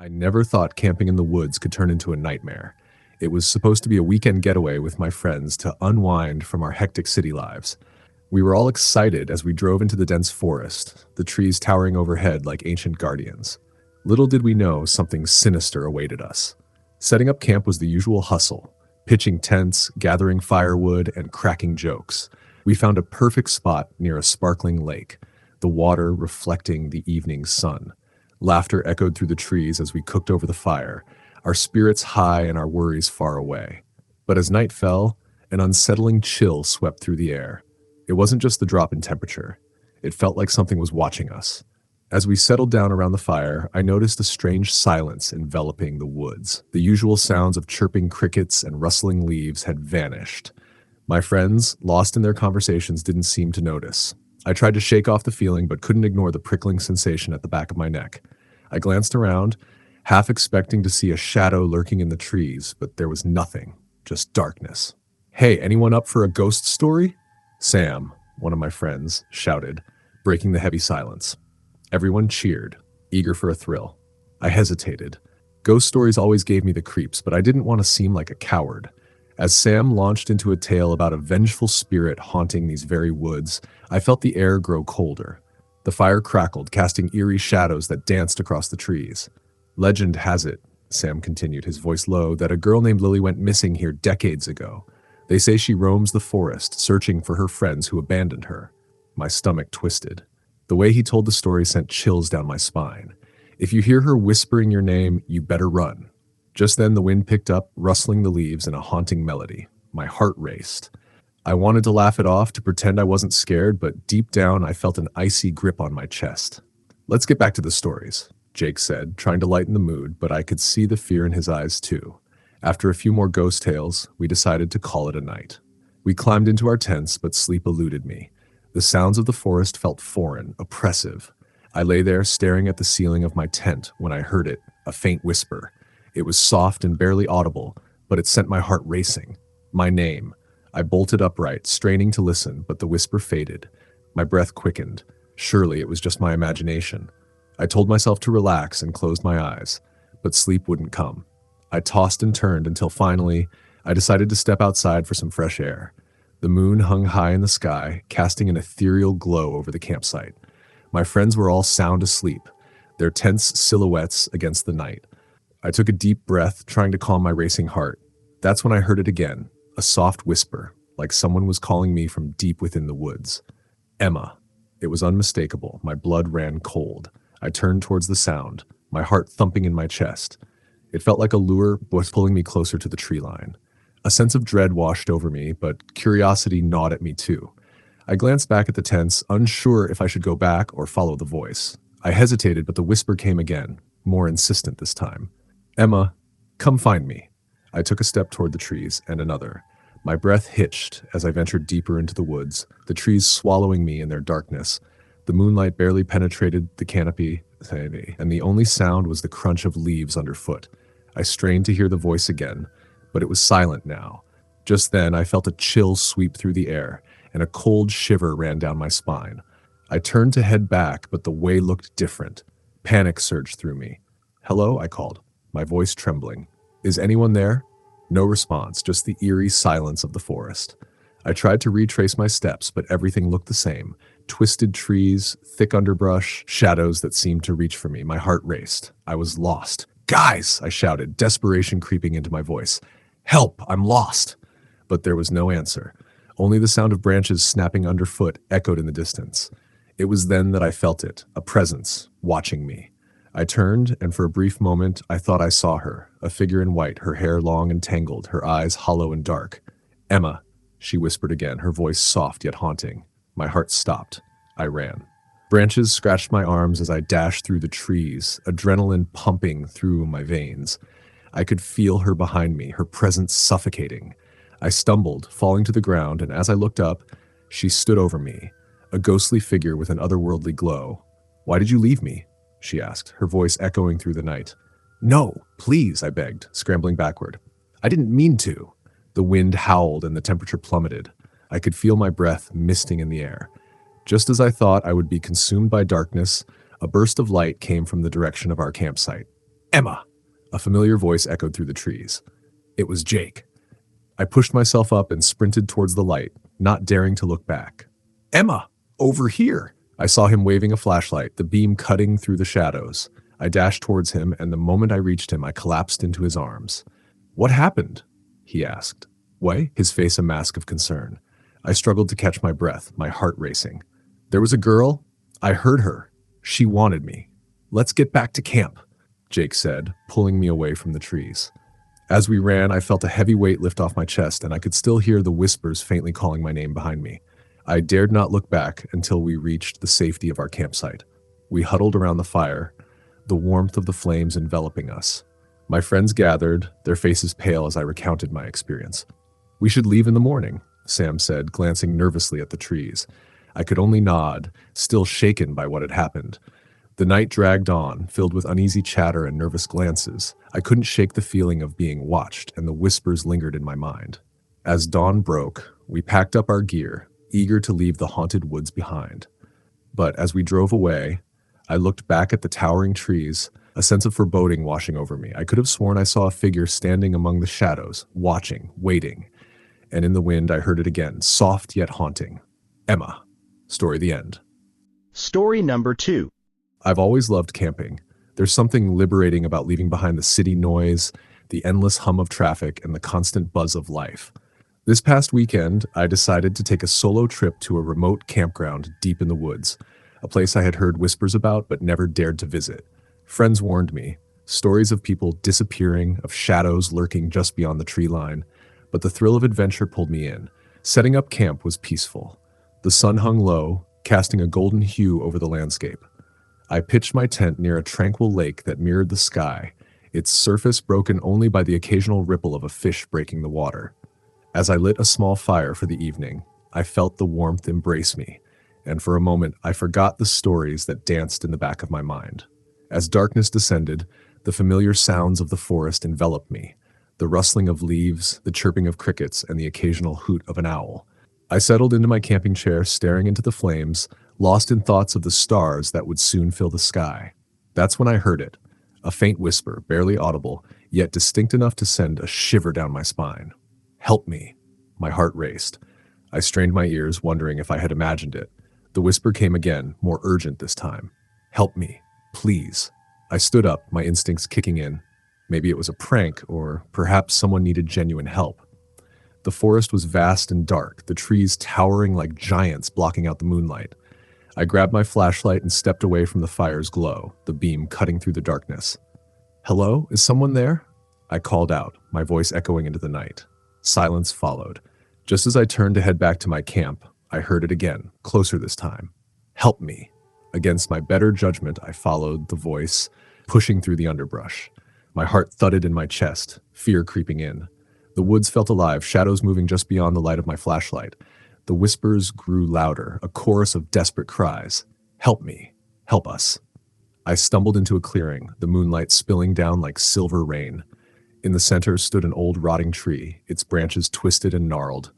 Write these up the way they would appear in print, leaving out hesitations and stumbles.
I never thought camping in the woods could turn into a nightmare. It was supposed to be a weekend getaway with my friends to unwind from our hectic city lives. We were all excited as we drove into the dense forest, the trees towering overhead like ancient guardians. Little did we know something sinister awaited us. Setting up camp was the usual hustle, pitching tents, gathering firewood, and cracking jokes. We found a perfect spot near a sparkling lake, the water reflecting the evening sun. Laughter echoed through the trees as we cooked over the fire, our spirits high and our worries far away. But as night fell, an unsettling chill swept through the air. It wasn't just the drop in temperature. It felt like something was watching us. As we settled down around the fire, I noticed a strange silence enveloping the woods. The usual sounds of chirping crickets and rustling leaves had vanished. My friends, lost in their conversations, didn't seem to notice. I tried to shake off the feeling but couldn't ignore the prickling sensation at the back of my neck. I glanced around, half expecting to see a shadow lurking in the trees, but there was nothing, just darkness. "Hey, anyone up for a ghost story?" Sam, one of my friends, shouted, breaking the heavy silence. Everyone cheered, eager for a thrill. I hesitated. Ghost stories always gave me the creeps, but I didn't want to seem like a coward. As Sam launched into a tale about a vengeful spirit haunting these very woods, I felt the air grow colder. The fire crackled, casting eerie shadows that danced across the trees. "Legend has it," Sam continued, his voice low, "that a girl named Lily went missing here decades ago. They say she roams the forest, searching for her friends who abandoned her." My stomach twisted. The way he told the story sent chills down my spine. "If you hear her whispering your name, you better run." Just then the wind picked up, rustling the leaves in a haunting melody. My heart raced. I wanted to laugh it off, to pretend I wasn't scared, but deep down I felt an icy grip on my chest. "Let's get back to the stories," Jake said, trying to lighten the mood, but I could see the fear in his eyes too. After a few more ghost tales, we decided to call it a night. We climbed into our tents, but sleep eluded me. The sounds of the forest felt foreign, oppressive. I lay there staring at the ceiling of my tent when I heard it, a faint whisper. It was soft and barely audible, but it sent my heart racing. My name. I bolted upright, straining to listen, but the whisper faded. My breath quickened. Surely it was just my imagination. I told myself to relax and closed my eyes, but sleep wouldn't come. I tossed and turned until finally, I decided to step outside for some fresh air. The moon hung high in the sky, casting an ethereal glow over the campsite. My friends were all sound asleep, their tense silhouettes against the night. I took a deep breath, trying to calm my racing heart. That's when I heard it again, a soft whisper, like someone was calling me from deep within the woods. "Emma." It was unmistakable. My blood ran cold. I turned towards the sound, my heart thumping in my chest. It felt like a lure was pulling me closer to the tree line. A sense of dread washed over me, but curiosity gnawed at me too. I glanced back at the tents, unsure if I should go back or follow the voice. I hesitated, but the whisper came again, more insistent this time. "Emma, come find me." I took a step toward the trees, and another. My breath hitched as I ventured deeper into the woods, the trees swallowing me in their darkness. The moonlight barely penetrated the canopy, and the only sound was the crunch of leaves underfoot. I strained to hear the voice again, but it was silent now. Just then, I felt a chill sweep through the air, and a cold shiver ran down my spine. I turned to head back, but the way looked different. Panic surged through me. "Hello?" I called, my voice trembling. "Is anyone there?" No response, just the eerie silence of the forest. I tried to retrace my steps, but everything looked the same. Twisted trees, thick underbrush, shadows that seemed to reach for me. My heart raced. I was lost. "Guys!" I shouted, desperation creeping into my voice. "Help! I'm lost!" But there was no answer. Only the sound of branches snapping underfoot echoed in the distance. It was then that I felt it, a presence, watching me. I turned, and for a brief moment, I thought I saw her, a figure in white, her hair long and tangled, her eyes hollow and dark. "Emma," she whispered again, her voice soft yet haunting. My heart stopped. I ran. Branches scratched my arms as I dashed through the trees, adrenaline pumping through my veins. I could feel her behind me, her presence suffocating. I stumbled, falling to the ground, and as I looked up, she stood over me, a ghostly figure with an otherworldly glow. "Why did you leave me?" she asked, her voice echoing through the night. "No, please," I begged, scrambling backward. "I didn't mean to." The wind howled and the temperature plummeted. I could feel my breath misting in the air. Just as I thought I would be consumed by darkness, a burst of light came from the direction of our campsite. Emma! A familiar voice echoed through the trees. It was Jake. I pushed myself up and sprinted towards the light, not daring to look back. Emma! Over here! I saw him waving a flashlight, the beam cutting through the shadows. I dashed towards him, and the moment I reached him, I collapsed into his arms. What happened? He asked. Why? His face a mask of concern. I struggled to catch my breath, my heart racing. There was a girl. I heard her. She wanted me. Let's get back to camp, Jake said, pulling me away from the trees. As we ran, I felt a heavy weight lift off my chest, and I could still hear the whispers faintly calling my name behind me. I dared not look back until we reached the safety of our campsite. We huddled around the fire, the warmth of the flames enveloping us. My friends gathered, their faces pale as I recounted my experience. We should leave in the morning, Sam said, glancing nervously at the trees. I could only nod, still shaken by what had happened. The night dragged on, filled with uneasy chatter and nervous glances. I couldn't shake the feeling of being watched, and the whispers lingered in my mind. As dawn broke, we packed up our gear, eager to leave the haunted woods behind. But as we drove away, I looked back at the towering trees, a sense of foreboding washing over me. I could have sworn I saw a figure standing among the shadows, watching, waiting. And in the wind, I heard it again, soft yet haunting. Emma. Story the end. Story number 2. I've always loved camping. There's something liberating about leaving behind the city noise, the endless hum of traffic, and the constant buzz of life. This past weekend, I decided to take a solo trip to a remote campground deep in the woods, a place I had heard whispers about but never dared to visit. Friends warned me, stories of people disappearing, of shadows lurking just beyond the tree line, but the thrill of adventure pulled me in. Setting up camp was peaceful. The sun hung low, casting a golden hue over the landscape. I pitched my tent near a tranquil lake that mirrored the sky, its surface broken only by the occasional ripple of a fish breaking the water. As I lit a small fire for the evening, I felt the warmth embrace me, and for a moment I forgot the stories that danced in the back of my mind. As darkness descended, the familiar sounds of the forest enveloped me, the rustling of leaves, the chirping of crickets, and the occasional hoot of an owl. I settled into my camping chair, staring into the flames, lost in thoughts of the stars that would soon fill the sky. That's when I heard it, a faint whisper, barely audible, yet distinct enough to send a shiver down my spine. Help me. My heart raced. I strained my ears, wondering if I had imagined it. The whisper came again, more urgent this time. Help me, please. I stood up, my instincts kicking in. Maybe it was a prank, or perhaps someone needed genuine help. The forest was vast and dark, the trees towering like giants blocking out the moonlight. I grabbed my flashlight and stepped away from the fire's glow, the beam cutting through the darkness. Hello, is someone there? I called out, my voice echoing into the night. Silence followed. Just as I turned to head back to my camp, I heard it again, closer this time. Help me. Against my better judgment, I followed the voice, pushing through the underbrush. My heart thudded in my chest, fear creeping in. The woods felt alive, shadows moving just beyond the light of my flashlight. The whispers grew louder, a chorus of desperate cries. Help me. Help us. I stumbled into a clearing, the moonlight spilling down like silver rain. In the center stood an old rotting tree, its branches twisted and gnarled.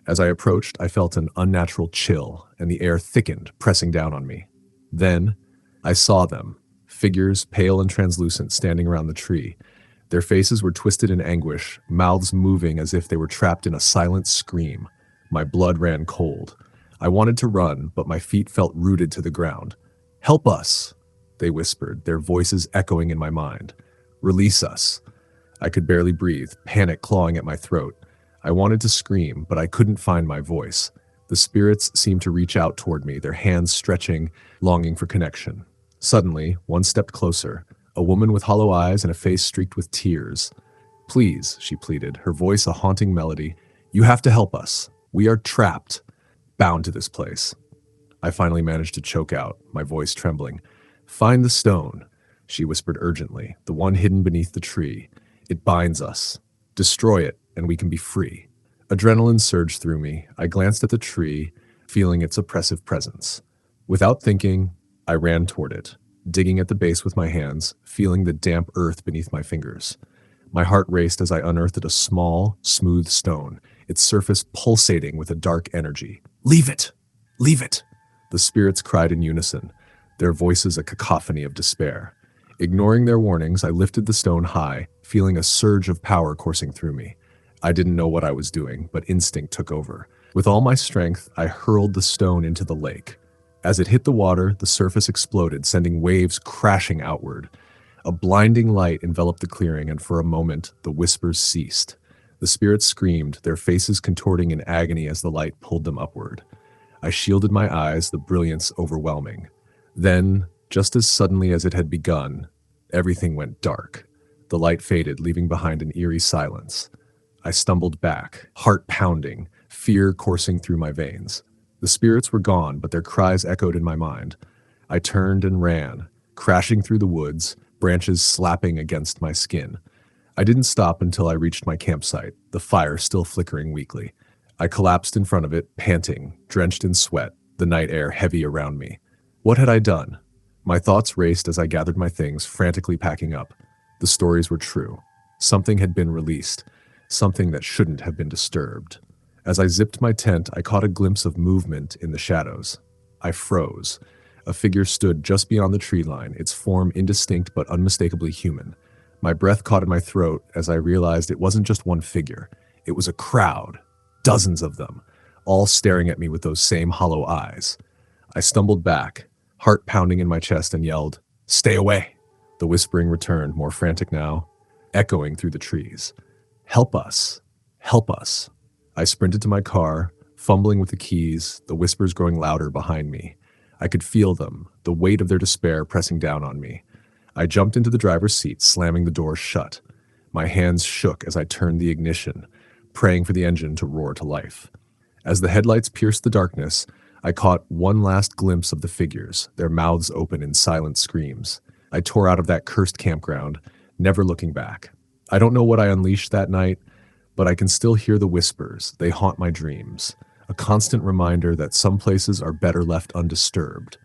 As I approached, I felt an unnatural chill, and the air thickened, pressing down on me. Then, I saw them, figures pale and translucent standing around the tree. Their faces were twisted in anguish, mouths moving as if they were trapped in a silent scream. My blood ran cold. I wanted to run, but my feet felt rooted to the ground. Help us, they whispered, their voices echoing in my mind. Release us. I could barely breathe, panic clawing at my throat. I wanted to scream, but I couldn't find my voice. The spirits seemed to reach out toward me, their hands stretching, longing for connection. Suddenly, one stepped closer, a woman with hollow eyes and a face streaked with tears. Please, she pleaded, her voice a haunting melody. You have to help us. We are trapped, bound to this place. I finally managed to choke out, my voice trembling. Find the stone, she whispered urgently, the one hidden beneath the tree. It binds us. Destroy it, and we can be free. Adrenaline surged through me. I glanced at the tree, feeling its oppressive presence. Without thinking, I ran toward it, digging at the base with my hands, feeling the damp earth beneath my fingers. My heart raced as I unearthed a small, smooth stone, its surface pulsating with a dark energy. Leave it! Leave it! The spirits cried in unison, their voices a cacophony of despair. Ignoring their warnings, I lifted the stone high, feeling a surge of power coursing through me. I didn't know what I was doing, but instinct took over. With all my strength, I hurled the stone into the lake. As it hit the water, the surface exploded, sending waves crashing outward. A blinding light enveloped the clearing, and for a moment, the whispers ceased. The spirits screamed, their faces contorting in agony as the light pulled them upward. I shielded my eyes, the brilliance overwhelming. Then, just as suddenly as it had begun, everything went dark. The light faded, leaving behind an eerie silence. I stumbled back, heart pounding, fear coursing through my veins. The spirits were gone, but their cries echoed in my mind. I turned and ran, crashing through the woods, branches slapping against my skin. I didn't stop until I reached my campsite, the fire still flickering weakly. I collapsed in front of it, panting, drenched in sweat, the night air heavy around me. What had I done? My thoughts raced as I gathered my things, frantically packing up. The stories were true. Something had been released, something that shouldn't have been disturbed. As I zipped my tent, I caught a glimpse of movement in the shadows. I froze. A figure stood just beyond the tree line, its form indistinct but unmistakably human. My breath caught in my throat as I realized it wasn't just one figure. It was a crowd, dozens of them, all staring at me with those same hollow eyes. I stumbled back, heart pounding in my chest, and yelled, "Stay away!" The whispering returned, more frantic now, echoing through the trees. "Help us! Help us!" I sprinted to my car, fumbling with the keys, the whispers growing louder behind me. I could feel them, the weight of their despair pressing down on me. I jumped into the driver's seat, slamming the door shut. My hands shook as I turned the ignition, praying for the engine to roar to life. As the headlights pierced the darkness, I caught one last glimpse of the figures, their mouths open in silent screams. I tore out of that cursed campground, never looking back. I don't know what I unleashed that night, but I can still hear the whispers. They haunt my dreams, a constant reminder that some places are better left undisturbed.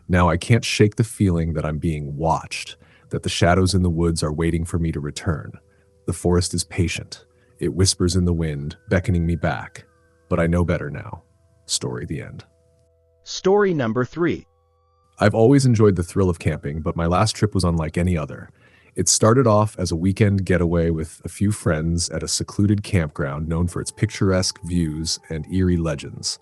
Now I can't shake the feeling that I'm being watched, that the shadows in the woods are waiting for me to return. The forest is patient. It whispers in the wind, beckoning me back. But I know better now. Story the end. Story number 3. I've always enjoyed the thrill of camping, but my last trip was unlike any other. It started off as a weekend getaway with a few friends at a secluded campground known for its picturesque views and eerie legends.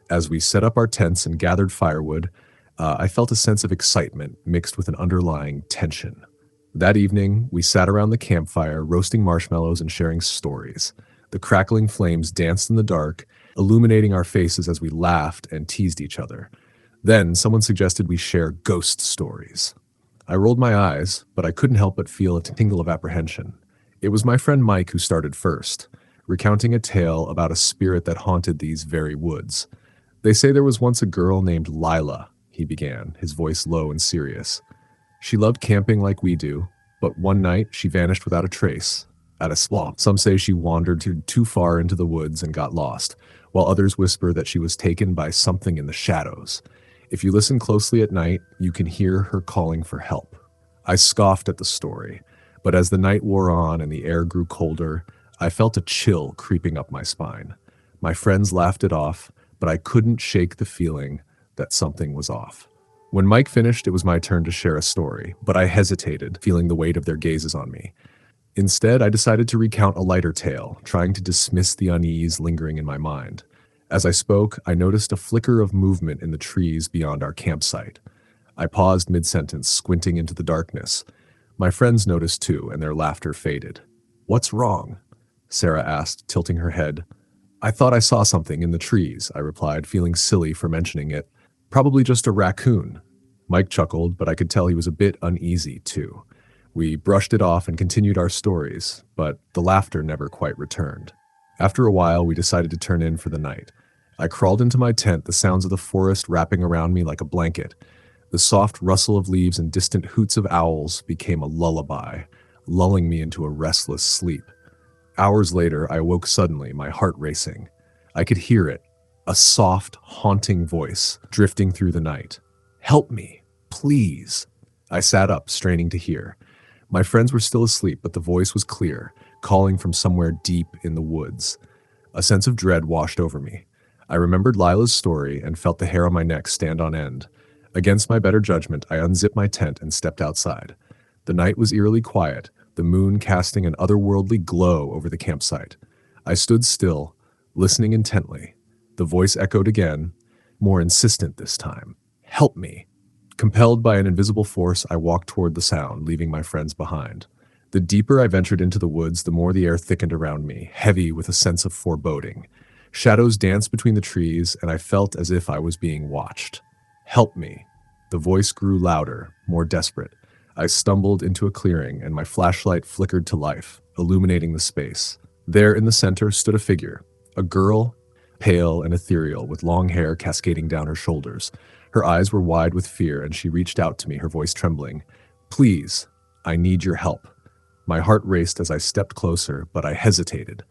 As we set up our tents and gathered firewood, I felt a sense of excitement mixed with an underlying tension. That evening, we sat around the campfire, roasting marshmallows and sharing stories. The crackling flames danced in the dark, illuminating our faces as we laughed and teased each other. Then someone suggested we share ghost stories. I rolled my eyes, but I couldn't help but feel a tingle of apprehension. It was my friend Mike who started first, recounting a tale about a spirit that haunted these very woods. "They say there was once a girl named Lila," he began, his voice low and serious. "She loved camping like we do, but one night she vanished without a trace. At a swamp. Some say she wandered too far into the woods and got lost, while others whisper that she was taken by something in the shadows. If you listen closely at night, you can hear her calling for help." I scoffed at the story, but as the night wore on and the air grew colder, I felt a chill creeping up my spine. My friends laughed it off, but I couldn't shake the feeling that something was off. When Mike finished, it was my turn to share a story, but I hesitated, feeling the weight of their gazes on me. Instead, I decided to recount a lighter tale, trying to dismiss the unease lingering in my mind. As I spoke, I noticed a flicker of movement in the trees beyond our campsite. I paused mid-sentence, squinting into the darkness. My friends noticed too, and their laughter faded. "What's wrong?" Sarah asked, tilting her head. "I thought I saw something in the trees," I replied, feeling silly for mentioning it. "Probably just a raccoon." Mike chuckled, but I could tell he was a bit uneasy too. We brushed it off and continued our stories, but the laughter never quite returned. After a while, we decided to turn in for the night. I crawled into my tent, the sounds of the forest wrapping around me like a blanket. The soft rustle of leaves and distant hoots of owls became a lullaby, lulling me into a restless sleep. Hours later, I awoke suddenly, my heart racing. I could hear it, a soft, haunting voice drifting through the night. "Help me, please." I sat up, straining to hear. My friends were still asleep, but the voice was clear, calling from somewhere deep in the woods. A sense of dread washed over me. I remembered Lila's story and felt the hair on my neck stand on end. Against my better judgment, I unzipped my tent and stepped outside. The night was eerily quiet, the moon casting an otherworldly glow over the campsite. I stood still, listening intently. The voice echoed again, more insistent this time. Help me. Compelled by an invisible force, I walked toward the sound, leaving my friends behind. The deeper I ventured into the woods, the more the air thickened around me, heavy with a sense of foreboding. Shadows danced between the trees, and I felt as if I was being watched. Help me. The voice grew louder, more desperate. I stumbled into a clearing, and my flashlight flickered to life, illuminating the space. There in the center stood a figure, a girl, pale and ethereal, with long hair cascading down her shoulders. Her eyes were wide with fear, and she reached out to me, her voice trembling. Please, I need your help. My heart raced as I stepped closer, but I hesitated.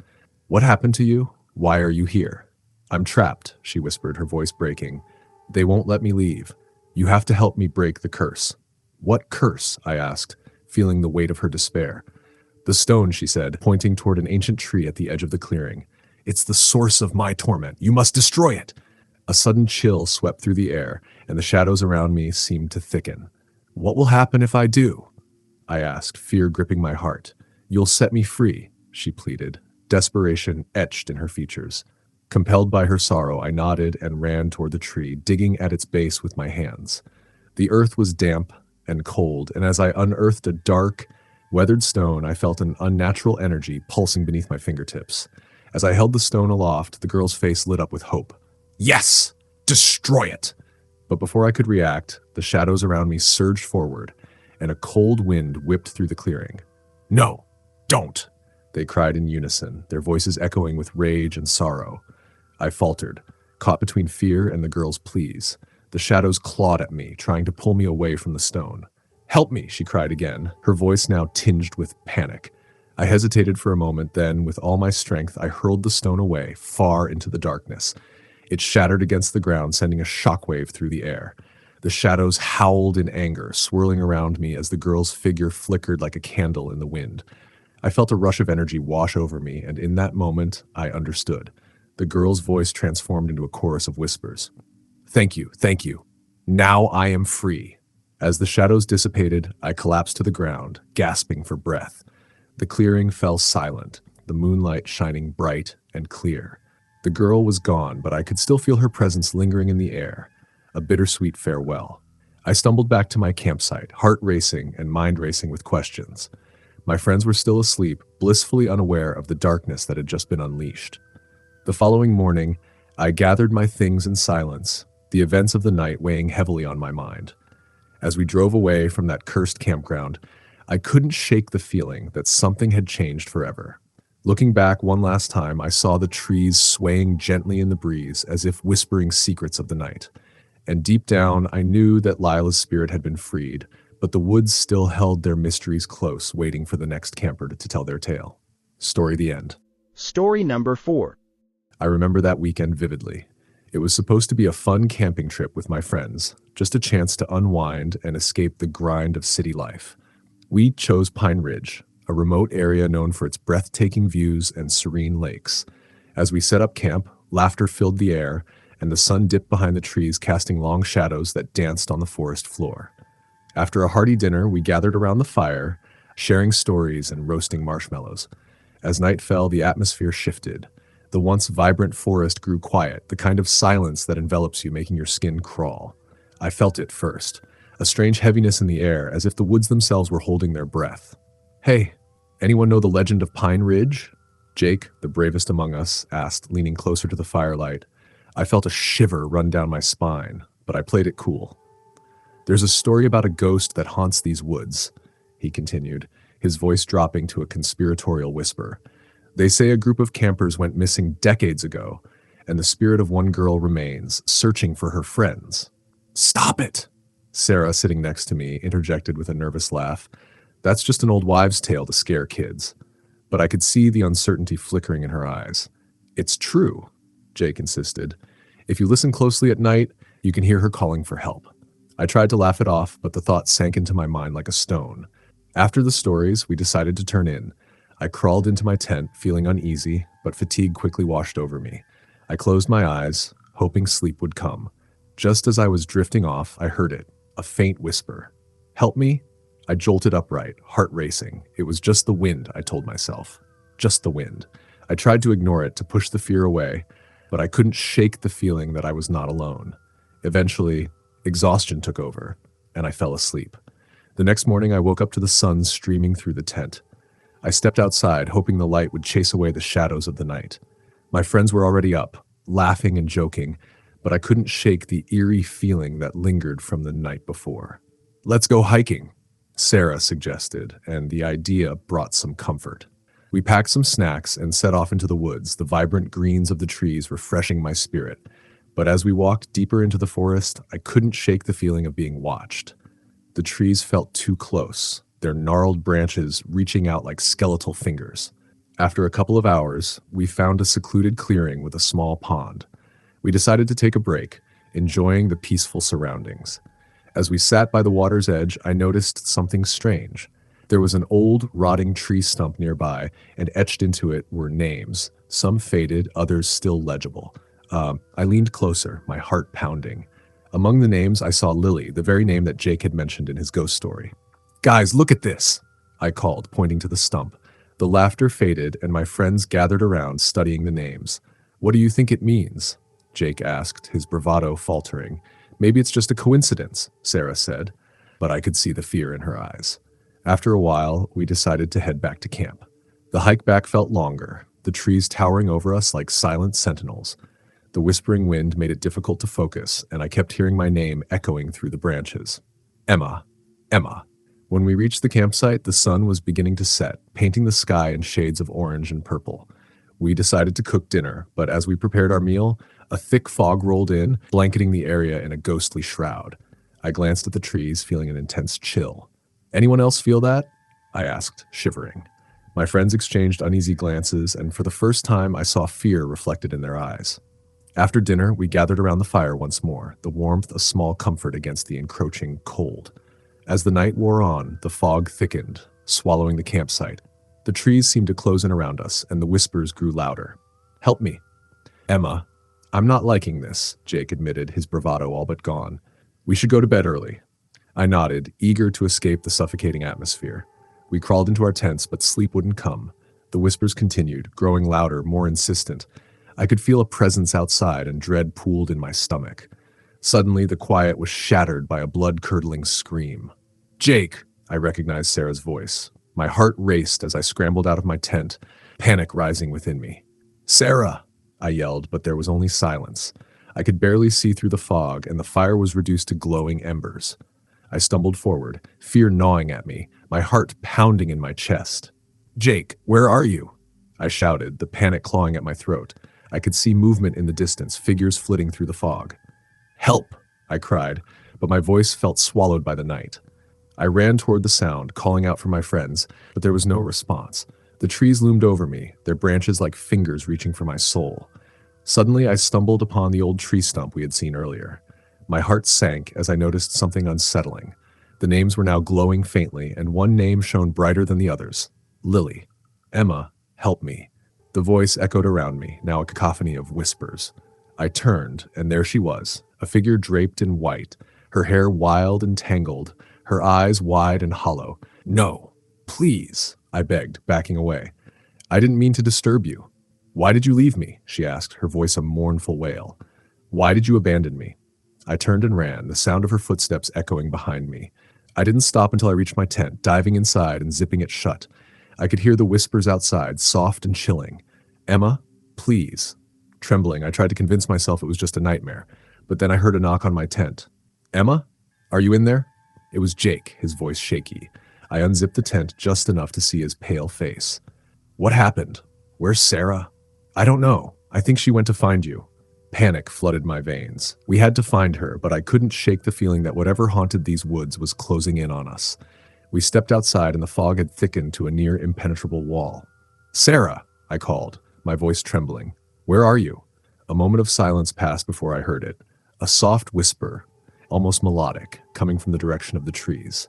What happened to you? Why are you here? I'm trapped, she whispered, her voice breaking. They won't let me leave. You have to help me break the curse. What curse? I asked, feeling the weight of her despair. The stone, she said, pointing toward an ancient tree at the edge of the clearing. It's the source of my torment. You must destroy it. A sudden chill swept through the air, and the shadows around me seemed to thicken. What will happen if I do? I asked, fear gripping my heart. You'll set me free, she pleaded, desperation etched in her features. Compelled by her sorrow, I nodded and ran toward the tree, digging at its base with my hands. The earth was damp and cold, and as I unearthed a dark, weathered stone, I felt an unnatural energy pulsing beneath my fingertips. As I held the stone aloft, the girl's face lit up with hope. Yes! Destroy it! But before I could react, the shadows around me surged forward, and a cold wind whipped through the clearing. No! Don't! They cried in unison, their voices echoing with rage and sorrow. I faltered, caught between fear and the girl's pleas. The shadows clawed at me, trying to pull me away from the stone. Help me, she cried again, her voice now tinged with panic. I hesitated for a moment, then, with all my strength, I hurled the stone away, far into the darkness. It shattered against the ground, sending a shockwave through the air. The shadows howled in anger, swirling around me as the girl's figure flickered like a candle in the wind. I felt a rush of energy wash over me, and in that moment, I understood. The girl's voice transformed into a chorus of whispers. Thank you, thank you. Now I am free. As the shadows dissipated, I collapsed to the ground, gasping for breath. The clearing fell silent, the moonlight shining bright and clear. The girl was gone, but I could still feel her presence lingering in the air, a bittersweet farewell. I stumbled back to my campsite, heart racing and mind racing with questions. My friends were still asleep, blissfully unaware of the darkness that had just been unleashed. The following morning, I gathered my things in silence, the events of the night weighing heavily on my mind. As we drove away from that cursed campground, I couldn't shake the feeling that something had changed forever. Looking back one last time, I saw the trees swaying gently in the breeze as if whispering secrets of the night. And deep down, I knew that Lila's spirit had been freed, but the woods still held their mysteries close, waiting for the next camper to tell their tale. Story the end. Story number 4. I remember that weekend vividly. It was supposed to be a fun camping trip with my friends, just a chance to unwind and escape the grind of city life. We chose Pine Ridge, a remote area known for its breathtaking views and serene lakes. As we set up camp, laughter filled the air, and the sun dipped behind the trees, casting long shadows that danced on the forest floor. After a hearty dinner, we gathered around the fire, sharing stories and roasting marshmallows. As night fell, the atmosphere shifted. The once vibrant forest grew quiet, the kind of silence that envelops you, making your skin crawl. I felt it first, a strange heaviness in the air, as if the woods themselves were holding their breath. Hey, anyone know the legend of Pine Ridge? Jake, the bravest among us, asked, leaning closer to the firelight. I felt a shiver run down my spine, but I played it cool. There's a story about a ghost that haunts these woods, he continued, his voice dropping to a conspiratorial whisper. They say a group of campers went missing decades ago, and the spirit of one girl remains, searching for her friends. Stop it! Sarah, sitting next to me, interjected with a nervous laugh. That's just an old wives' tale to scare kids. But I could see the uncertainty flickering in her eyes. It's true, Jake insisted. If you listen closely at night, you can hear her calling for help. I tried to laugh it off, but the thought sank into my mind like a stone. After the stories, we decided to turn in. I crawled into my tent, feeling uneasy, but fatigue quickly washed over me. I closed my eyes, hoping sleep would come. Just as I was drifting off, I heard it, a faint whisper. Help me? I jolted upright, heart racing. It was just the wind, I told myself. Just the wind. I tried to ignore it, to push the fear away, but I couldn't shake the feeling that I was not alone. Eventually, exhaustion took over, and I fell asleep. The next morning, I woke up to the sun streaming through the tent. I stepped outside, hoping the light would chase away the shadows of the night. My friends were already up, laughing and joking, but I couldn't shake the eerie feeling that lingered from the night before. "Let's go hiking," Sarah suggested, and the idea brought some comfort. We packed some snacks and set off into the woods, the vibrant greens of the trees refreshing my spirit. But as we walked deeper into the forest, I couldn't shake the feeling of being watched. The trees felt too close, their gnarled branches reaching out like skeletal fingers. After a couple of hours, we found a secluded clearing with a small pond. We decided to take a break, enjoying the peaceful surroundings. As we sat by the water's edge, I noticed something strange. There was an old, rotting tree stump nearby, and etched into it were names, some faded, others still legible. I leaned closer, my heart pounding. Among the names, I saw Lily, the very name that Jake had mentioned in his ghost story. "Guys, look at this!" I called, pointing to the stump. The laughter faded, and my friends gathered around, studying the names. "What do you think it means?" Jake asked, his bravado faltering. "Maybe it's just a coincidence," Sarah said, but I could see the fear in her eyes. After a while, we decided to head back to camp. The hike back felt longer, the trees towering over us like silent sentinels. The whispering wind made it difficult to focus, and I kept hearing my name echoing through the branches. "Emma, Emma." When we reached the campsite, the sun was beginning to set, painting the sky in shades of orange and purple. We decided to cook dinner, but as we prepared our meal, a thick fog rolled in, blanketing the area in a ghostly shroud. I glanced at the trees, feeling an intense chill. "Anyone else feel that?" I asked, shivering. My friends exchanged uneasy glances, and for the first time I saw fear reflected in their eyes. After dinner, we gathered around the fire once more, the warmth a small comfort against the encroaching cold. As the night wore on, the fog thickened, swallowing the campsite. The trees seemed to close in around us, and the whispers grew louder. "Help me." "Emma, I'm not liking this," Jake admitted, his bravado all but gone. "We should go to bed early." I nodded, eager to escape the suffocating atmosphere. We crawled into our tents, but sleep wouldn't come. The whispers continued, growing louder, more insistent. I could feel a presence outside, and dread pooled in my stomach. Suddenly, the quiet was shattered by a blood-curdling scream. "Jake!" I recognized Sarah's voice. My heart raced as I scrambled out of my tent, panic rising within me. "Sarah!" I yelled, but there was only silence. I could barely see through the fog, and the fire was reduced to glowing embers. I stumbled forward, fear gnawing at me, my heart pounding in my chest. "Jake, where are you?" I shouted, the panic clawing at my throat. I could see movement in the distance, figures flitting through the fog. "Help!" I cried, but my voice felt swallowed by the night. I ran toward the sound, calling out for my friends, but there was no response. The trees loomed over me, their branches like fingers reaching for my soul. Suddenly, I stumbled upon the old tree stump we had seen earlier. My heart sank as I noticed something unsettling. The names were now glowing faintly, and one name shone brighter than the others. Lily. "Emma, help me." The voice echoed around me, now a cacophony of whispers. I turned, and there she was, a figure draped in white, her hair wild and tangled, her eyes wide and hollow. "No, please," I begged, backing away. "I didn't mean to disturb you." "Why did you leave me?" she asked, her voice a mournful wail. "Why did you abandon me?" I turned and ran, the sound of her footsteps echoing behind me. I didn't stop until I reached my tent, diving inside and zipping it shut. I could hear the whispers outside, soft and chilling. "Emma, please." Trembling, I tried to convince myself it was just a nightmare, but then I heard a knock on my tent. "Emma? Are you in there?" It was Jake, his voice shaky. I unzipped the tent just enough to see his pale face. "What happened? Where's Sarah?" "I don't know. I think she went to find you." Panic flooded my veins. We had to find her, but I couldn't shake the feeling that whatever haunted these woods was closing in on us. We stepped outside, and the fog had thickened to a near impenetrable wall. "Sarah!" I called, my voice trembling. "Where are you?" A moment of silence passed before I heard it. A soft whisper, almost melodic, coming from the direction of the trees.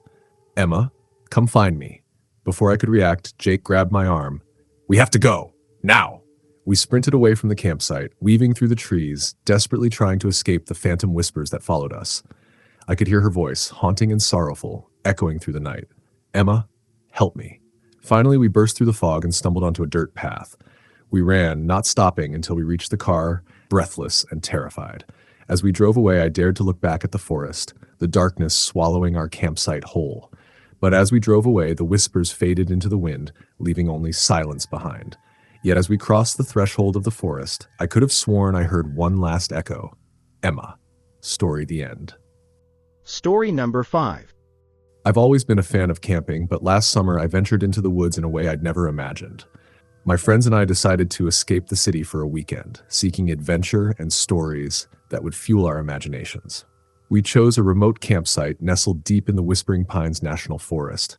"Emma, come find me." Before I could react, Jake grabbed my arm. "We have to go! Now!" We sprinted away from the campsite, weaving through the trees, desperately trying to escape the phantom whispers that followed us. I could hear her voice, haunting and sorrowful, echoing through the night. Emma, help me. Finally, we burst through the fog and stumbled onto a dirt path. We ran, not stopping until we reached the car, breathless and terrified. As we drove away, I dared to look back at the forest, the darkness swallowing our campsite whole. But as we drove away, the whispers faded into the wind, leaving only silence behind. Yet as we crossed the threshold of the forest, I could have sworn I heard one last echo. Emma. Story the end. Story number 5. I've always been a fan of camping, but last summer I ventured into the woods in a way I'd never imagined. My friends and I decided to escape the city for a weekend, seeking adventure and stories that would fuel our imaginations. We chose a remote campsite nestled deep in the Whispering Pines National Forest,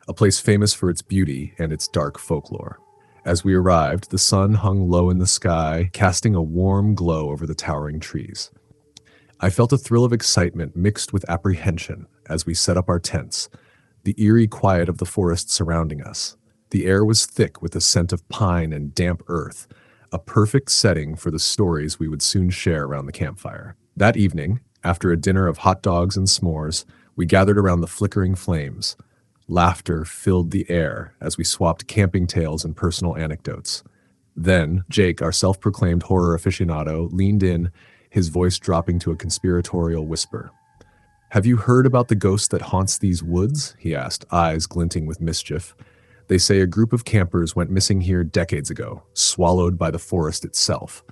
a place famous for its beauty and its dark folklore. As we arrived, the sun hung low in the sky, casting a warm glow over the towering trees. I felt a thrill of excitement mixed with apprehension as we set up our tents, the eerie quiet of the forest surrounding us. The air was thick with the scent of pine and damp earth, a perfect setting for the stories we would soon share around the campfire. That evening, after a dinner of hot dogs and s'mores, we gathered around the flickering flames. Laughter filled the air as we swapped camping tales and personal anecdotes. Then, Jake, our self-proclaimed horror aficionado, leaned in, his voice dropping to a conspiratorial whisper. "Have you heard about the ghost that haunts these woods?" he asked, eyes glinting with mischief. "They say a group of campers went missing here decades ago, swallowed by the forest itself.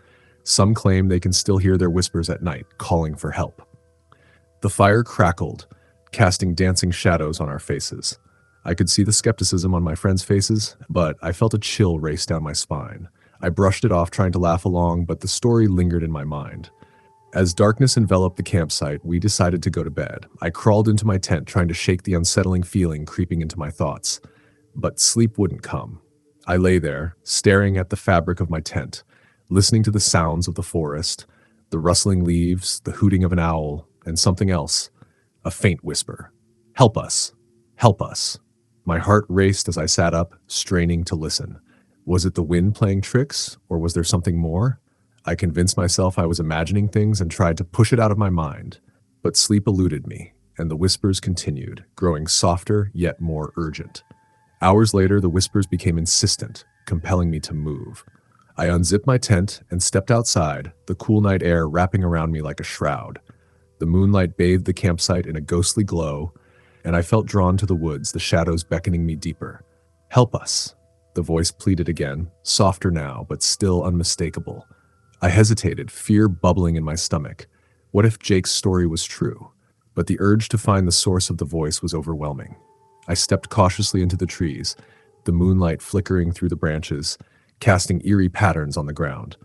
Some claim they can still hear their whispers at night, calling for help." The fire crackled, casting dancing shadows on our faces. I could see the skepticism on my friends' faces, but I felt a chill race down my spine. I brushed it off, trying to laugh along, but the story lingered in my mind. As darkness enveloped the campsite, we decided to go to bed. I crawled into my tent, trying to shake the unsettling feeling creeping into my thoughts. But sleep wouldn't come. I lay there, staring at the fabric of my tent, listening to the sounds of the forest, the rustling leaves, the hooting of an owl, and something else, a faint whisper. "Help us! Help us!" My heart raced as I sat up, straining to listen. Was it the wind playing tricks, or was there something more? I convinced myself I was imagining things and tried to push it out of my mind. But sleep eluded me, and the whispers continued, growing softer yet more urgent. Hours later, the whispers became insistent, compelling me to move. I unzipped my tent and stepped outside, the cool night air wrapping around me like a shroud. The moonlight bathed the campsite in a ghostly glow, and I felt drawn to the woods, the shadows beckoning me deeper. "Help us!" The voice pleaded again, softer now, but still unmistakable. I hesitated, fear bubbling in my stomach. What if Jake's story was true? But the urge to find the source of the voice was overwhelming. I stepped cautiously into the trees, the moonlight flickering through the branches, casting eerie patterns on the ground.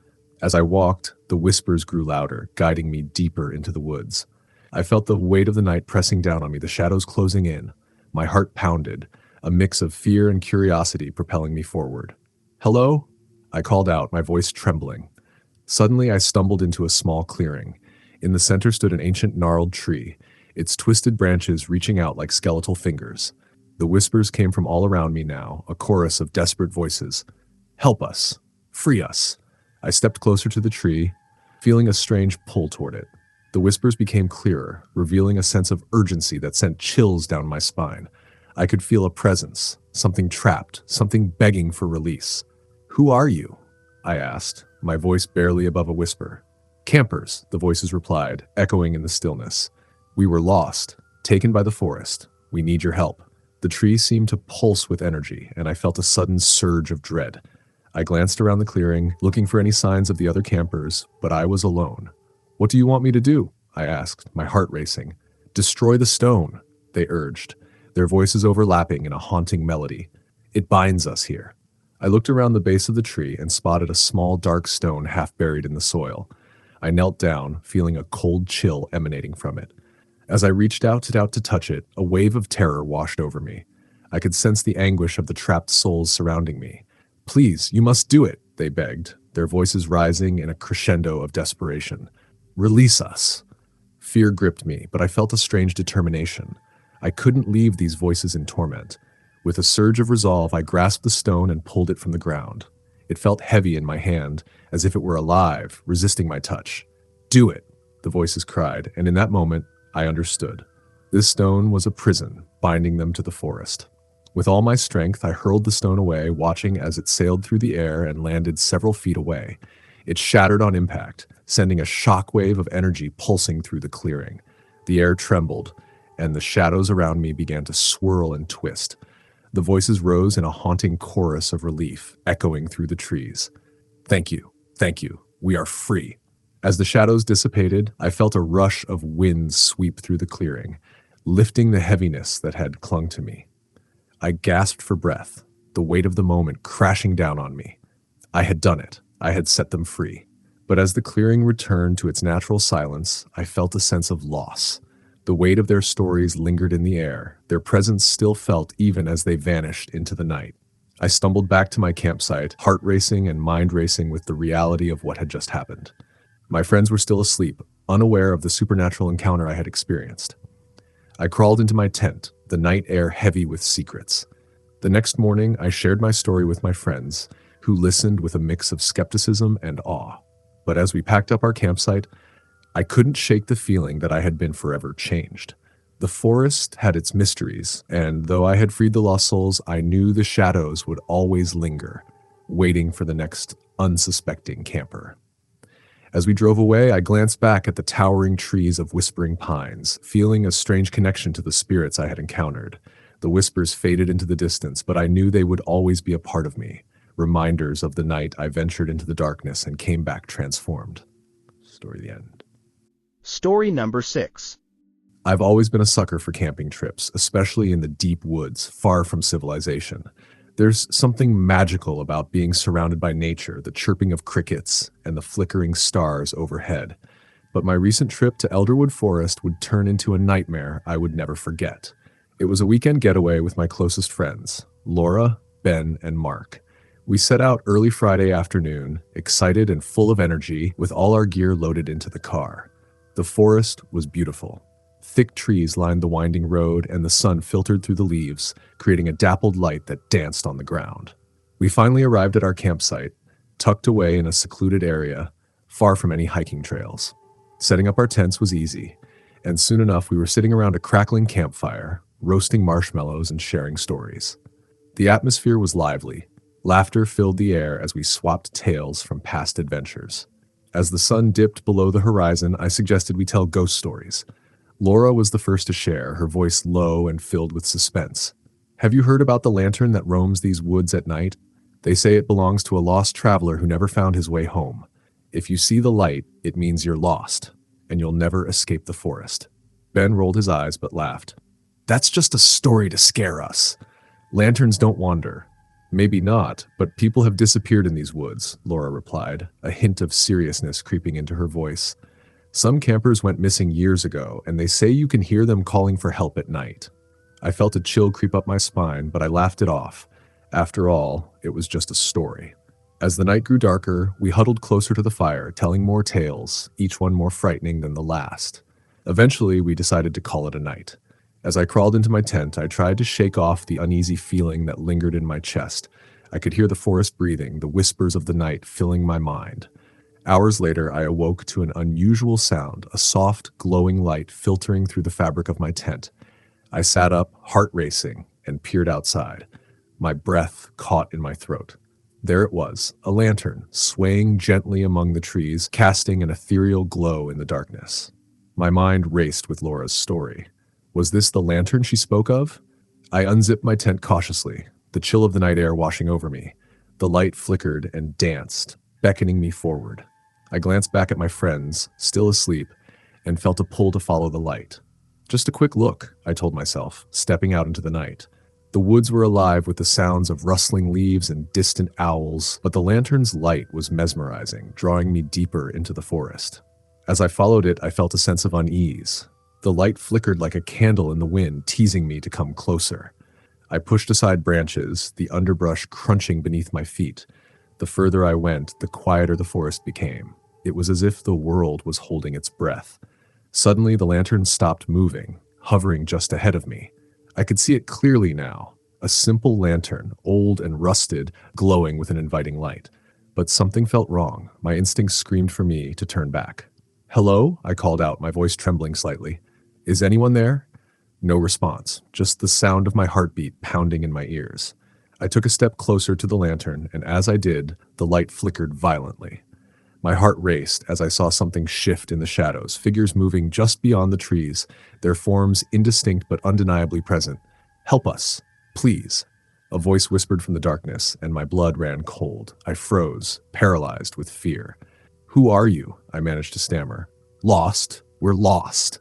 As I walked, the whispers grew louder, guiding me deeper into the woods. I felt the weight of the night pressing down on me, the shadows closing in. My heart pounded, a mix of fear and curiosity propelling me forward. "Hello?" I called out, my voice trembling. Suddenly, I stumbled into a small clearing. In the center stood an ancient gnarled tree, its twisted branches reaching out like skeletal fingers. The whispers came from all around me now, a chorus of desperate voices. "Help us! Free us!" I stepped closer to the tree, feeling a strange pull toward it. The whispers became clearer, revealing a sense of urgency that sent chills down my spine. I could feel a presence, something trapped, something begging for release. "Who are you?" I asked, my voice barely above a whisper. "Campers," the voices replied, echoing in the stillness. "We were lost, taken by the forest. We need your help." The tree seemed to pulse with energy, and I felt a sudden surge of dread. I glanced around the clearing, looking for any signs of the other campers, but I was alone. "What do you want me to do?" I asked, my heart racing. "Destroy the stone," they urged, their voices overlapping in a haunting melody. "It binds us here." I looked around the base of the tree and spotted a small dark stone half buried in the soil. I knelt down, feeling a cold chill emanating from it. As I reached out to touch it, a wave of terror washed over me. I could sense the anguish of the trapped souls surrounding me. "Please, you must do it," they begged, their voices rising in a crescendo of desperation. "Release us." Fear gripped me, but I felt a strange determination. I couldn't leave these voices in torment. With a surge of resolve, I grasped the stone and pulled it from the ground. It felt heavy in my hand, as if it were alive, resisting my touch. "Do it," the voices cried, and in that moment, I understood. This stone was a prison, binding them to the forest. With all my strength, I hurled the stone away, watching as it sailed through the air and landed several feet away. It shattered on impact, sending a shockwave of energy pulsing through the clearing. The air trembled, and the shadows around me began to swirl and twist. The voices rose in a haunting chorus of relief, echoing through the trees. Thank you, thank you, we are free. As the shadows dissipated, I felt a rush of wind sweep through the clearing, lifting the heaviness that had clung to me. I gasped for breath, the weight of the moment crashing down on me. I had done it. I had set them free. But as the clearing returned to its natural silence, I felt a sense of loss. The weight of their stories lingered in the air, their presence still felt even as they vanished into the night. I stumbled back to my campsite, heart racing and mind racing with the reality of what had just happened. My friends were still asleep, unaware of the supernatural encounter I had experienced. I crawled into my tent, the night air heavy with secrets. The next morning, I shared my story with my friends, who listened with a mix of skepticism and awe. But as we packed up our campsite, I couldn't shake the feeling that I had been forever changed. The forest had its mysteries, and though I had freed the lost souls, I knew the shadows would always linger, waiting for the next unsuspecting camper. As we drove away, I glanced back at the towering trees of whispering pines, feeling a strange connection to the spirits I had encountered. The whispers faded into the distance, but I knew they would always be a part of me, reminders of the night I ventured into the darkness and came back transformed. Story the end. Story number 6. I've always been a sucker for camping trips, especially in the deep woods, far from civilization. There's something magical about being surrounded by nature, the chirping of crickets and the flickering stars overhead. But my recent trip to Elderwood Forest would turn into a nightmare I would never forget. It was a weekend getaway with my closest friends, Laura, Ben, and Mark. We set out early Friday afternoon, excited and full of energy, with all our gear loaded into the car. The forest was beautiful. Thick trees lined the winding road, and the sun filtered through the leaves, creating a dappled light that danced on the ground. We finally arrived at our campsite, tucked away in a secluded area, far from any hiking trails. Setting up our tents was easy, and soon enough we were sitting around a crackling campfire, roasting marshmallows and sharing stories. The atmosphere was lively. Laughter filled the air as we swapped tales from past adventures. As the sun dipped below the horizon, I suggested we tell ghost stories. Laura was the first to share, her voice low and filled with suspense. Have you heard about the lantern that roams these woods at night? They say it belongs to a lost traveler who never found his way home. If you see the light, it means you're lost, and you'll never escape the forest. Ben rolled his eyes but laughed. That's just a story to scare us. Lanterns don't wander. Maybe not, but people have disappeared in these woods, Laura replied, a hint of seriousness creeping into her voice. Some campers went missing years ago, and they say you can hear them calling for help at night. I felt a chill creep up my spine, but I laughed it off. After all, it was just a story. As the night grew darker, we huddled closer to the fire, telling more tales, each one more frightening than the last. Eventually, we decided to call it a night. As I crawled into my tent, I tried to shake off the uneasy feeling that lingered in my chest. I could hear the forest breathing, the whispers of the night filling my mind. Hours later, I awoke to an unusual sound, a soft, glowing light filtering through the fabric of my tent. I sat up, heart racing, and peered outside. My breath caught in my throat. There it was, a lantern, swaying gently among the trees, casting an ethereal glow in the darkness. My mind raced with Laura's story. Was this the lantern she spoke of? I unzipped my tent cautiously, the chill of the night air washing over me. The light flickered and danced, beckoning me forward. I glanced back at my friends, still asleep, and felt a pull to follow the light. Just a quick look, I told myself, stepping out into the night. The woods were alive with the sounds of rustling leaves and distant owls, but the lantern's light was mesmerizing, drawing me deeper into the forest. As I followed it, I felt a sense of unease. The light flickered like a candle in the wind, teasing me to come closer. I pushed aside branches, the underbrush crunching beneath my feet. The further I went, the quieter the forest became. It was as if the world was holding its breath. Suddenly, the lantern stopped moving, hovering just ahead of me. I could see it clearly now, a simple lantern, old and rusted, glowing with an inviting light. But something felt wrong. My instincts screamed for me to turn back. "Hello?" I called out, my voice trembling slightly. "Is anyone there?" No response, just the sound of my heartbeat pounding in my ears. I took a step closer to the lantern, and as I did, the light flickered violently. My heart raced as I saw something shift in the shadows, figures moving just beyond the trees, their forms indistinct but undeniably present. "Help us, please." A voice whispered from the darkness, and my blood ran cold. I froze, paralyzed with fear. "Who are you?" I managed to stammer. "Lost. We're lost."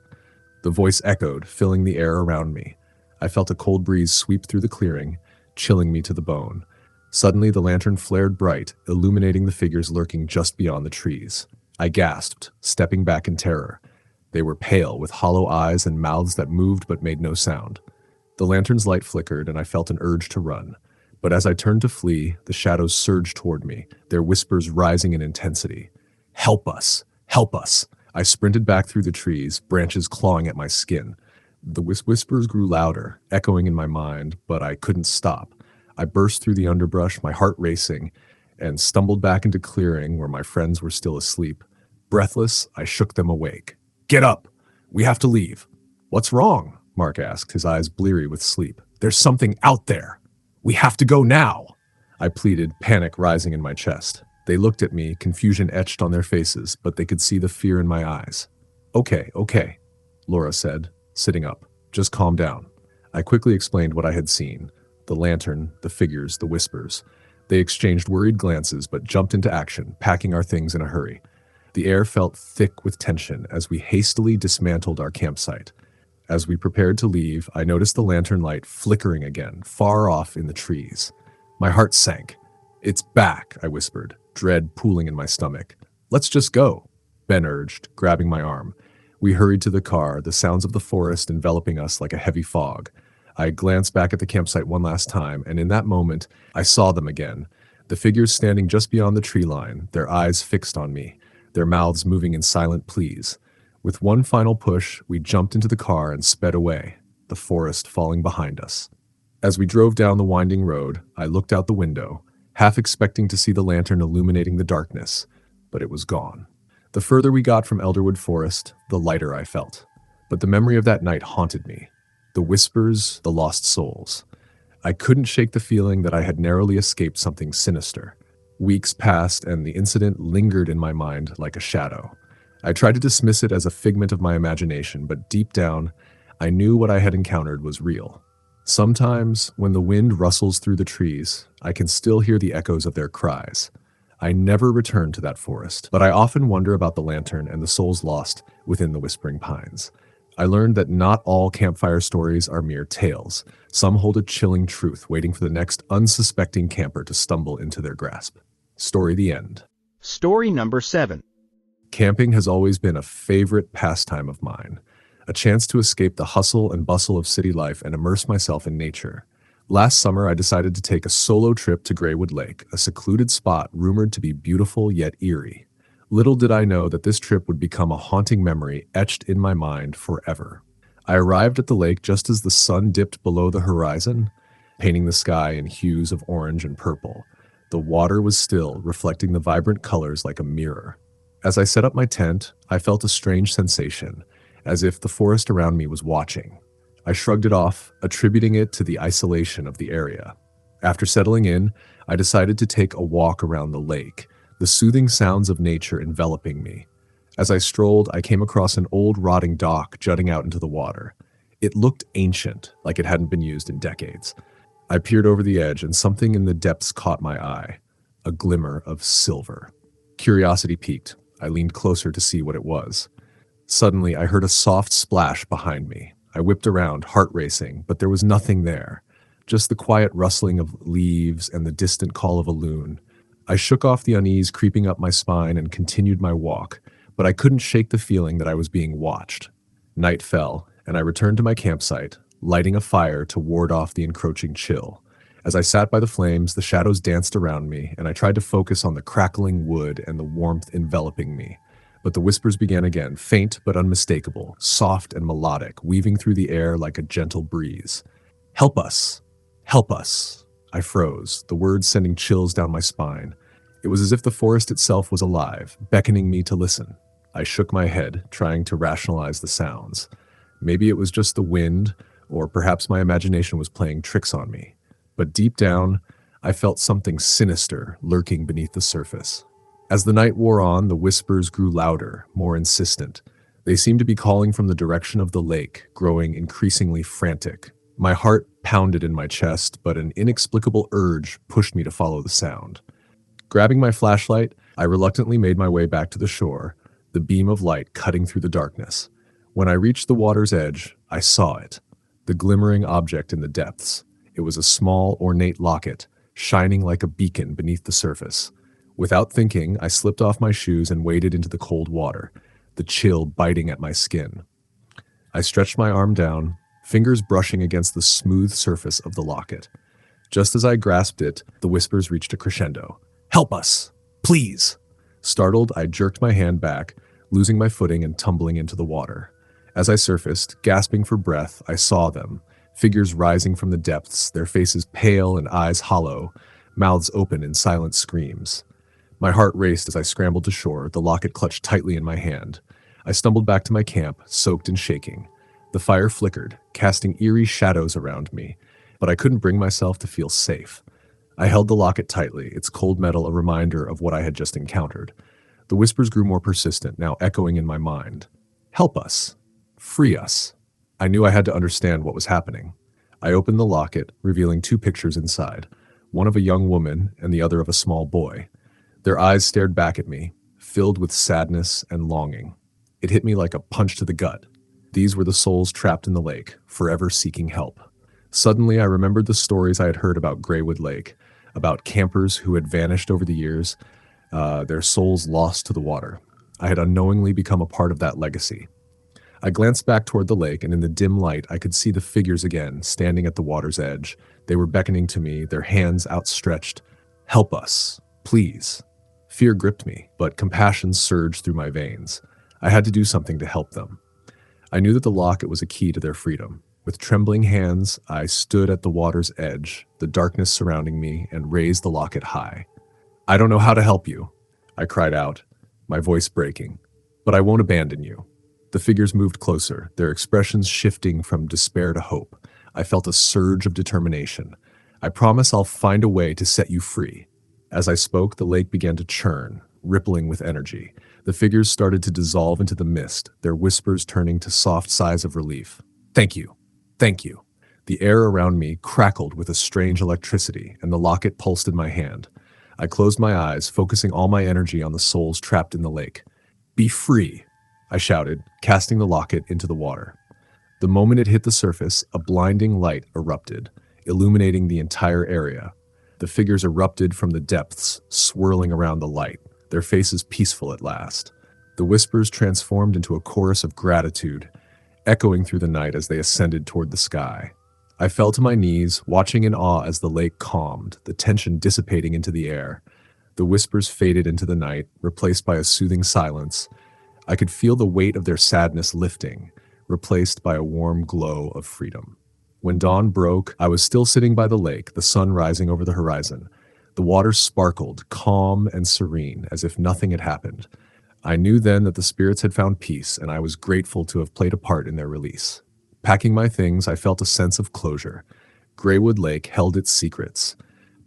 The voice echoed, filling the air around me. I felt a cold breeze sweep through the clearing, chilling me to the bone. Suddenly, the lantern flared bright, illuminating the figures lurking just beyond the trees. I gasped, stepping back in terror. They were pale, with hollow eyes and mouths that moved but made no sound. The lantern's light flickered, and I felt an urge to run. But as I turned to flee, the shadows surged toward me, their whispers rising in intensity. "Help us! Help us!" I sprinted back through the trees, branches clawing at my skin. The whispers grew louder, echoing in my mind, but I couldn't stop. I burst through the underbrush, my heart racing, and stumbled back into clearing where my friends were still asleep. Breathless, I shook them awake. "Get up! We have to leave." "What's wrong?" Mark asked, his eyes bleary with sleep. "There's something out there. We have to go now." I pleaded, panic rising in my chest. They looked at me, confusion etched on their faces, but they could see the fear in my eyes. Okay, Laura said, sitting up. "Just calm down." I quickly explained what I had seen. The lantern, the figures, the whispers. They exchanged worried glances, but jumped into action, packing our things in a hurry. The air felt thick with tension as we hastily dismantled our campsite. As we prepared to leave, I noticed the lantern light flickering again, far off in the trees. My heart sank. "It's back," I whispered, dread pooling in my stomach. "Let's just go," Ben urged, grabbing my arm. We hurried to the car, the sounds of the forest enveloping us like a heavy fog. I glanced back at the campsite one last time, and in that moment, I saw them again. The figures standing just beyond the tree line, their eyes fixed on me, their mouths moving in silent pleas. With one final push, we jumped into the car and sped away, the forest falling behind us. As we drove down the winding road, I looked out the window, half expecting to see the lantern illuminating the darkness, but it was gone. The further we got from Elderwood Forest, the lighter I felt. But the memory of that night haunted me. The whispers, the lost souls. I couldn't shake the feeling that I had narrowly escaped something sinister. Weeks passed, and the incident lingered in my mind like a shadow. I tried to dismiss it as a figment of my imagination, but deep down, I knew what I had encountered was real. Sometimes, when the wind rustles through the trees, I can still hear the echoes of their cries. I never returned to that forest, but I often wonder about the lantern and the souls lost within the whispering pines. I learned that not all campfire stories are mere tales. Some hold a chilling truth, waiting for the next unsuspecting camper to stumble into their grasp. Story the end. Story number 7. Camping has always been a favorite pastime of mine, a chance to escape the hustle and bustle of city life and immerse myself in nature. Last summer, I decided to take a solo trip to Graywood Lake, a secluded spot rumored to be beautiful yet eerie. Little did I know that this trip would become a haunting memory etched in my mind forever. I arrived at the lake just as the sun dipped below the horizon, painting the sky in hues of orange and purple. The water was still, reflecting the vibrant colors like a mirror. As I set up my tent, I felt a strange sensation, as if the forest around me was watching. I shrugged it off, attributing it to the isolation of the area. After settling in, I decided to take a walk around the lake, the soothing sounds of nature enveloping me. As I strolled, I came across an old rotting dock jutting out into the water. It looked ancient, like it hadn't been used in decades. I peered over the edge, and something in the depths caught my eye, a glimmer of silver. Curiosity piqued. I leaned closer to see what it was. Suddenly, I heard a soft splash behind me. I whipped around, heart racing, but there was nothing there, just the quiet rustling of leaves and the distant call of a loon. I shook off the unease creeping up my spine and continued my walk, but I couldn't shake the feeling that I was being watched. Night fell, and I returned to my campsite, lighting a fire to ward off the encroaching chill. As I sat by the flames, the shadows danced around me, and I tried to focus on the crackling wood and the warmth enveloping me. But the whispers began again, faint but unmistakable, soft and melodic, weaving through the air like a gentle breeze. "Help us! Help us!" I froze, the words sending chills down my spine. It was as if the forest itself was alive, beckoning me to listen. I shook my head, trying to rationalize the sounds. Maybe it was just the wind, or perhaps my imagination was playing tricks on me. But deep down, I felt something sinister lurking beneath the surface. As the night wore on, the whispers grew louder, more insistent. They seemed to be calling from the direction of the lake, growing increasingly frantic. My heart pounded in my chest, but an inexplicable urge pushed me to follow the sound. Grabbing my flashlight, I reluctantly made my way back to the shore, the beam of light cutting through the darkness. When I reached the water's edge, I saw it, the glimmering object in the depths. It was a small, ornate locket, shining like a beacon beneath the surface. Without thinking, I slipped off my shoes and waded into the cold water, the chill biting at my skin. I stretched my arm down, fingers brushing against the smooth surface of the locket. Just as I grasped it, the whispers reached a crescendo. "Help us! Please!" Startled, I jerked my hand back, losing my footing and tumbling into the water. As I surfaced, gasping for breath, I saw them, figures rising from the depths, their faces pale and eyes hollow, mouths open in silent screams. My heart raced as I scrambled to shore, the locket clutched tightly in my hand. I stumbled back to my camp, soaked and shaking. The fire flickered, casting eerie shadows around me, but I couldn't bring myself to feel safe. I held the locket tightly, its cold metal a reminder of what I had just encountered. The whispers grew more persistent, now echoing in my mind. "Help us! Free us!" I knew I had to understand what was happening. I opened the locket, revealing two pictures inside, one of a young woman and the other of a small boy. Their eyes stared back at me, filled with sadness and longing. It hit me like a punch to the gut. These were the souls trapped in the lake, forever seeking help. Suddenly, I remembered the stories I had heard about Graywood Lake, about campers who had vanished over the years, their souls lost to the water. I had unknowingly become a part of that legacy. I glanced back toward the lake, and in the dim light, I could see the figures again, standing at the water's edge. They were beckoning to me, their hands outstretched. "Help us, please." Fear gripped me, but compassion surged through my veins. I had to do something to help them. I knew that the locket was a key to their freedom. With trembling hands, I stood at the water's edge, the darkness surrounding me, and raised the locket high. "I don't know how to help you," I cried out, my voice breaking, "but I won't abandon you." The figures moved closer, their expressions shifting from despair to hope. I felt a surge of determination. "I promise I'll find a way to set you free." As I spoke, the lake began to churn, rippling with energy. The figures started to dissolve into the mist, their whispers turning to soft sighs of relief. "Thank you. Thank you." The air around me crackled with a strange electricity, and the locket pulsed in my hand. I closed my eyes, focusing all my energy on the souls trapped in the lake. "Be free," I shouted, casting the locket into the water. The moment it hit the surface, a blinding light erupted, illuminating the entire area. The figures erupted from the depths, swirling around the light, their faces peaceful at last. The whispers transformed into a chorus of gratitude, echoing through the night as they ascended toward the sky. I fell to my knees, watching in awe as the lake calmed, the tension dissipating into the air. The whispers faded into the night, replaced by a soothing silence. I could feel the weight of their sadness lifting, replaced by a warm glow of freedom. When dawn broke, I was still sitting by the lake, the sun rising over the horizon. The water sparkled, calm and serene, as if nothing had happened. I knew then that the spirits had found peace, and I was grateful to have played a part in their release. Packing my things, I felt a sense of closure. Graywood Lake held its secrets,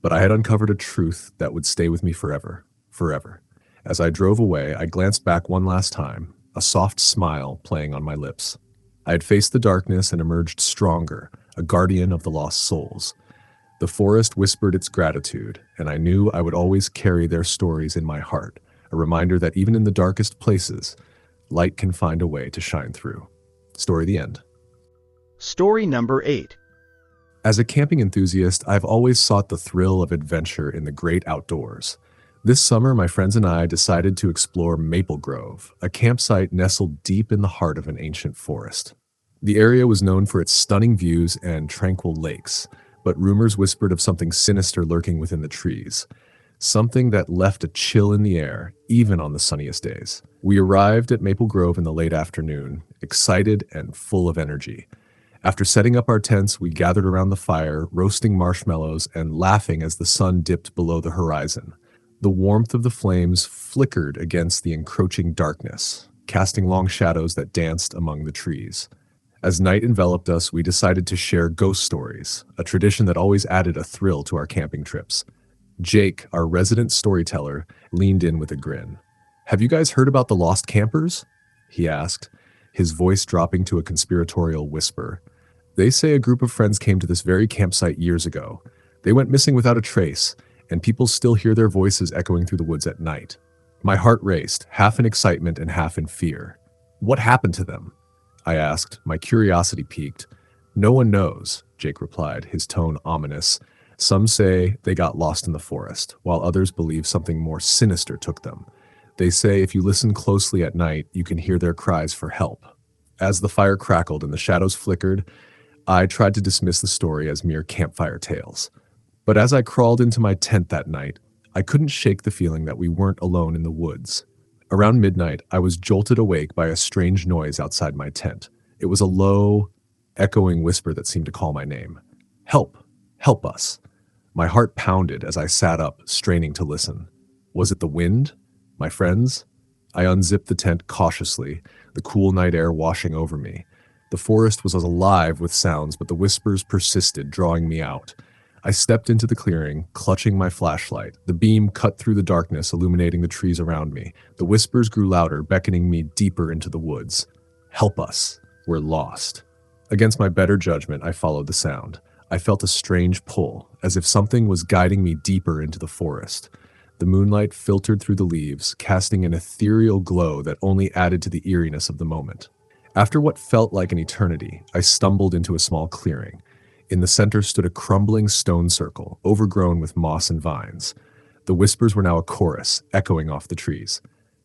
but I had uncovered a truth that would stay with me forever, forever. As I drove away, I glanced back one last time, a soft smile playing on my lips. I had faced the darkness and emerged stronger, a guardian of the lost souls. The forest whispered its gratitude, and I knew I would always carry their stories in my heart, a reminder that even in the darkest places, light can find a way to shine through. Story the end. Story number 8. As a camping enthusiast, I've always sought the thrill of adventure in the great outdoors. This summer, my friends and I decided to explore Maple Grove, a campsite nestled deep in the heart of an ancient forest. The area was known for its stunning views and tranquil lakes, but rumors whispered of something sinister lurking within the trees, something that left a chill in the air, even on the sunniest days. We arrived at Maple Grove in the late afternoon, excited and full of energy. After setting up our tents, we gathered around the fire, roasting marshmallows and laughing as the sun dipped below the horizon. The warmth of the flames flickered against the encroaching darkness, casting long shadows that danced among the trees. As night enveloped us, we decided to share ghost stories, a tradition that always added a thrill to our camping trips. Jake, our resident storyteller, leaned in with a grin. "Have you guys heard about the lost campers?" he asked, his voice dropping to a conspiratorial whisper. "They say a group of friends came to this very campsite years ago. They went missing without a trace, and people still hear their voices echoing through the woods at night." My heart raced, half in excitement and half in fear. "What happened to them?" I asked, my curiosity piqued. "No one knows," Jake replied, his tone ominous. "Some say they got lost in the forest, while others believe something more sinister took them. They say if you listen closely at night, you can hear their cries for help." As the fire crackled and the shadows flickered, I tried to dismiss the story as mere campfire tales. But as I crawled into my tent that night, I couldn't shake the feeling that we weren't alone in the woods. Around midnight, I was jolted awake by a strange noise outside my tent. It was a low, echoing whisper that seemed to call my name. "Help! Help us!" My heart pounded as I sat up, straining to listen. Was it the wind? My friends? I unzipped the tent cautiously, the cool night air washing over me. The forest was alive with sounds, but the whispers persisted, drawing me out. I stepped into the clearing, clutching my flashlight. The beam cut through the darkness, illuminating the trees around me. The whispers grew louder, beckoning me deeper into the woods. "Help us. We're lost." Against my better judgment, I followed the sound. I felt a strange pull, as if something was guiding me deeper into the forest. The moonlight filtered through the leaves, casting an ethereal glow that only added to the eeriness of the moment. After what felt like an eternity, I stumbled into a small clearing. In the center stood a crumbling stone circle, overgrown with moss and vines. The whispers were now a chorus, echoing off the trees.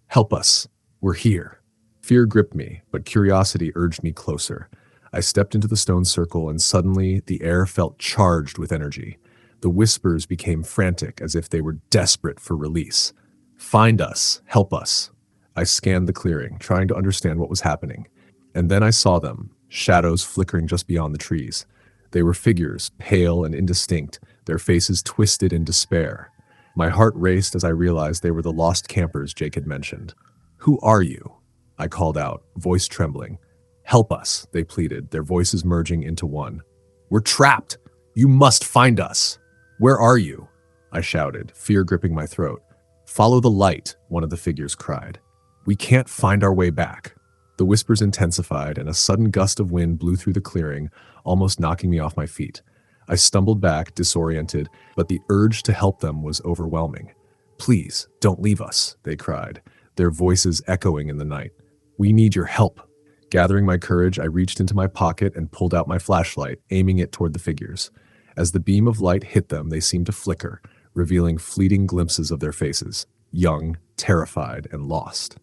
"Help us! We're here!" Fear gripped me, but curiosity urged me closer. I stepped into the stone circle, and suddenly the air felt charged with energy. The whispers became frantic, as if they were desperate for release. "Find us! Help us!" I scanned the clearing, trying to understand what was happening. And then I saw them, shadows flickering just beyond the trees. They were figures, pale and indistinct, their faces twisted in despair. My heart raced as I realized they were the lost campers Jake had mentioned. "Who are you?" I called out, voice trembling. "Help us," they pleaded, their voices merging into one. "We're trapped! You must find us!" "Where are you?" I shouted, fear gripping my throat. "Follow the light," one of the figures cried. "We can't find our way back." The whispers intensified, and a sudden gust of wind blew through the clearing, almost knocking me off my feet. I stumbled back, disoriented, but the urge to help them was overwhelming. "Please, don't leave us," they cried, their voices echoing in the night. "We need your help." Gathering my courage, I reached into my pocket and pulled out my flashlight, aiming it toward the figures. As the beam of light hit them, they seemed to flicker, revealing fleeting glimpses of their faces, young, terrified, and lost.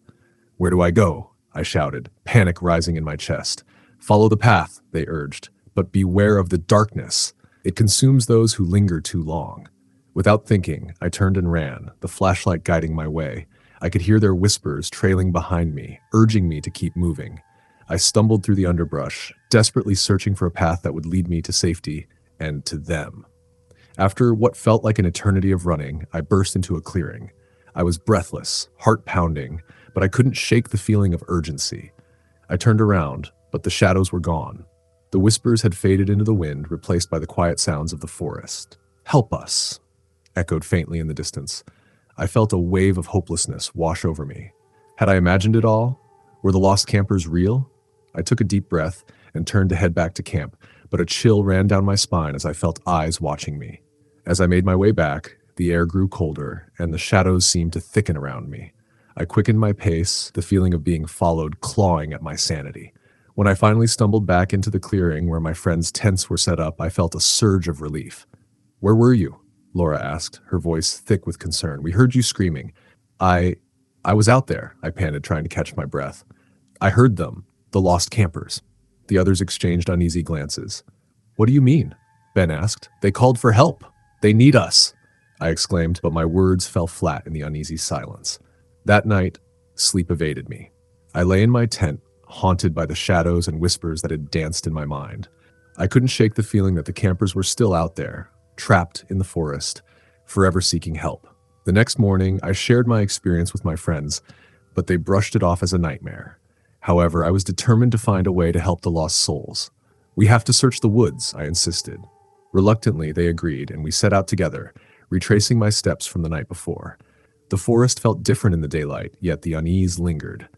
"Where do I go?" I shouted, panic rising in my chest. "Follow the path," they urged, "but beware of the darkness. It consumes those who linger too long." Without thinking, I turned and ran, the flashlight guiding my way. I could hear their whispers trailing behind me, urging me to keep moving. I stumbled through the underbrush, desperately searching for a path that would lead me to safety and to them. After what felt like an eternity of running, I burst into a clearing. I was breathless, heart pounding, but I couldn't shake the feeling of urgency. I turned around, but the shadows were gone. The whispers had faded into the wind, replaced by the quiet sounds of the forest. "Help us," echoed faintly in the distance. I felt a wave of hopelessness wash over me. Had I imagined it all? Were the lost campers real? I took a deep breath and turned to head back to camp, but a chill ran down my spine as I felt eyes watching me. As I made my way back, the air grew colder, and the shadows seemed to thicken around me. I quickened my pace, the feeling of being followed clawing at my sanity. When I finally stumbled back into the clearing where my friends' tents were set up, I felt a surge of relief. "Where were you?" Laura asked, her voice thick with concern. "We heard you screaming." I was out there," I panted, trying to catch my breath. "I heard them, the lost campers." The others exchanged uneasy glances. "What do you mean?" Ben asked. "They called for help. They need us," I exclaimed, but my words fell flat in the uneasy silence. That night, sleep evaded me. I lay in my tent, haunted by the shadows and whispers that had danced in my mind. I couldn't shake the feeling that the campers were still out there, trapped in the forest, forever seeking help. The next morning, I shared my experience with my friends, but they brushed it off as a nightmare. However, I was determined to find a way to help the lost souls. "We have to search the woods," I insisted. Reluctantly, they agreed, and we set out together, retracing my steps from the night before. The forest felt different in the daylight, yet the unease lingered.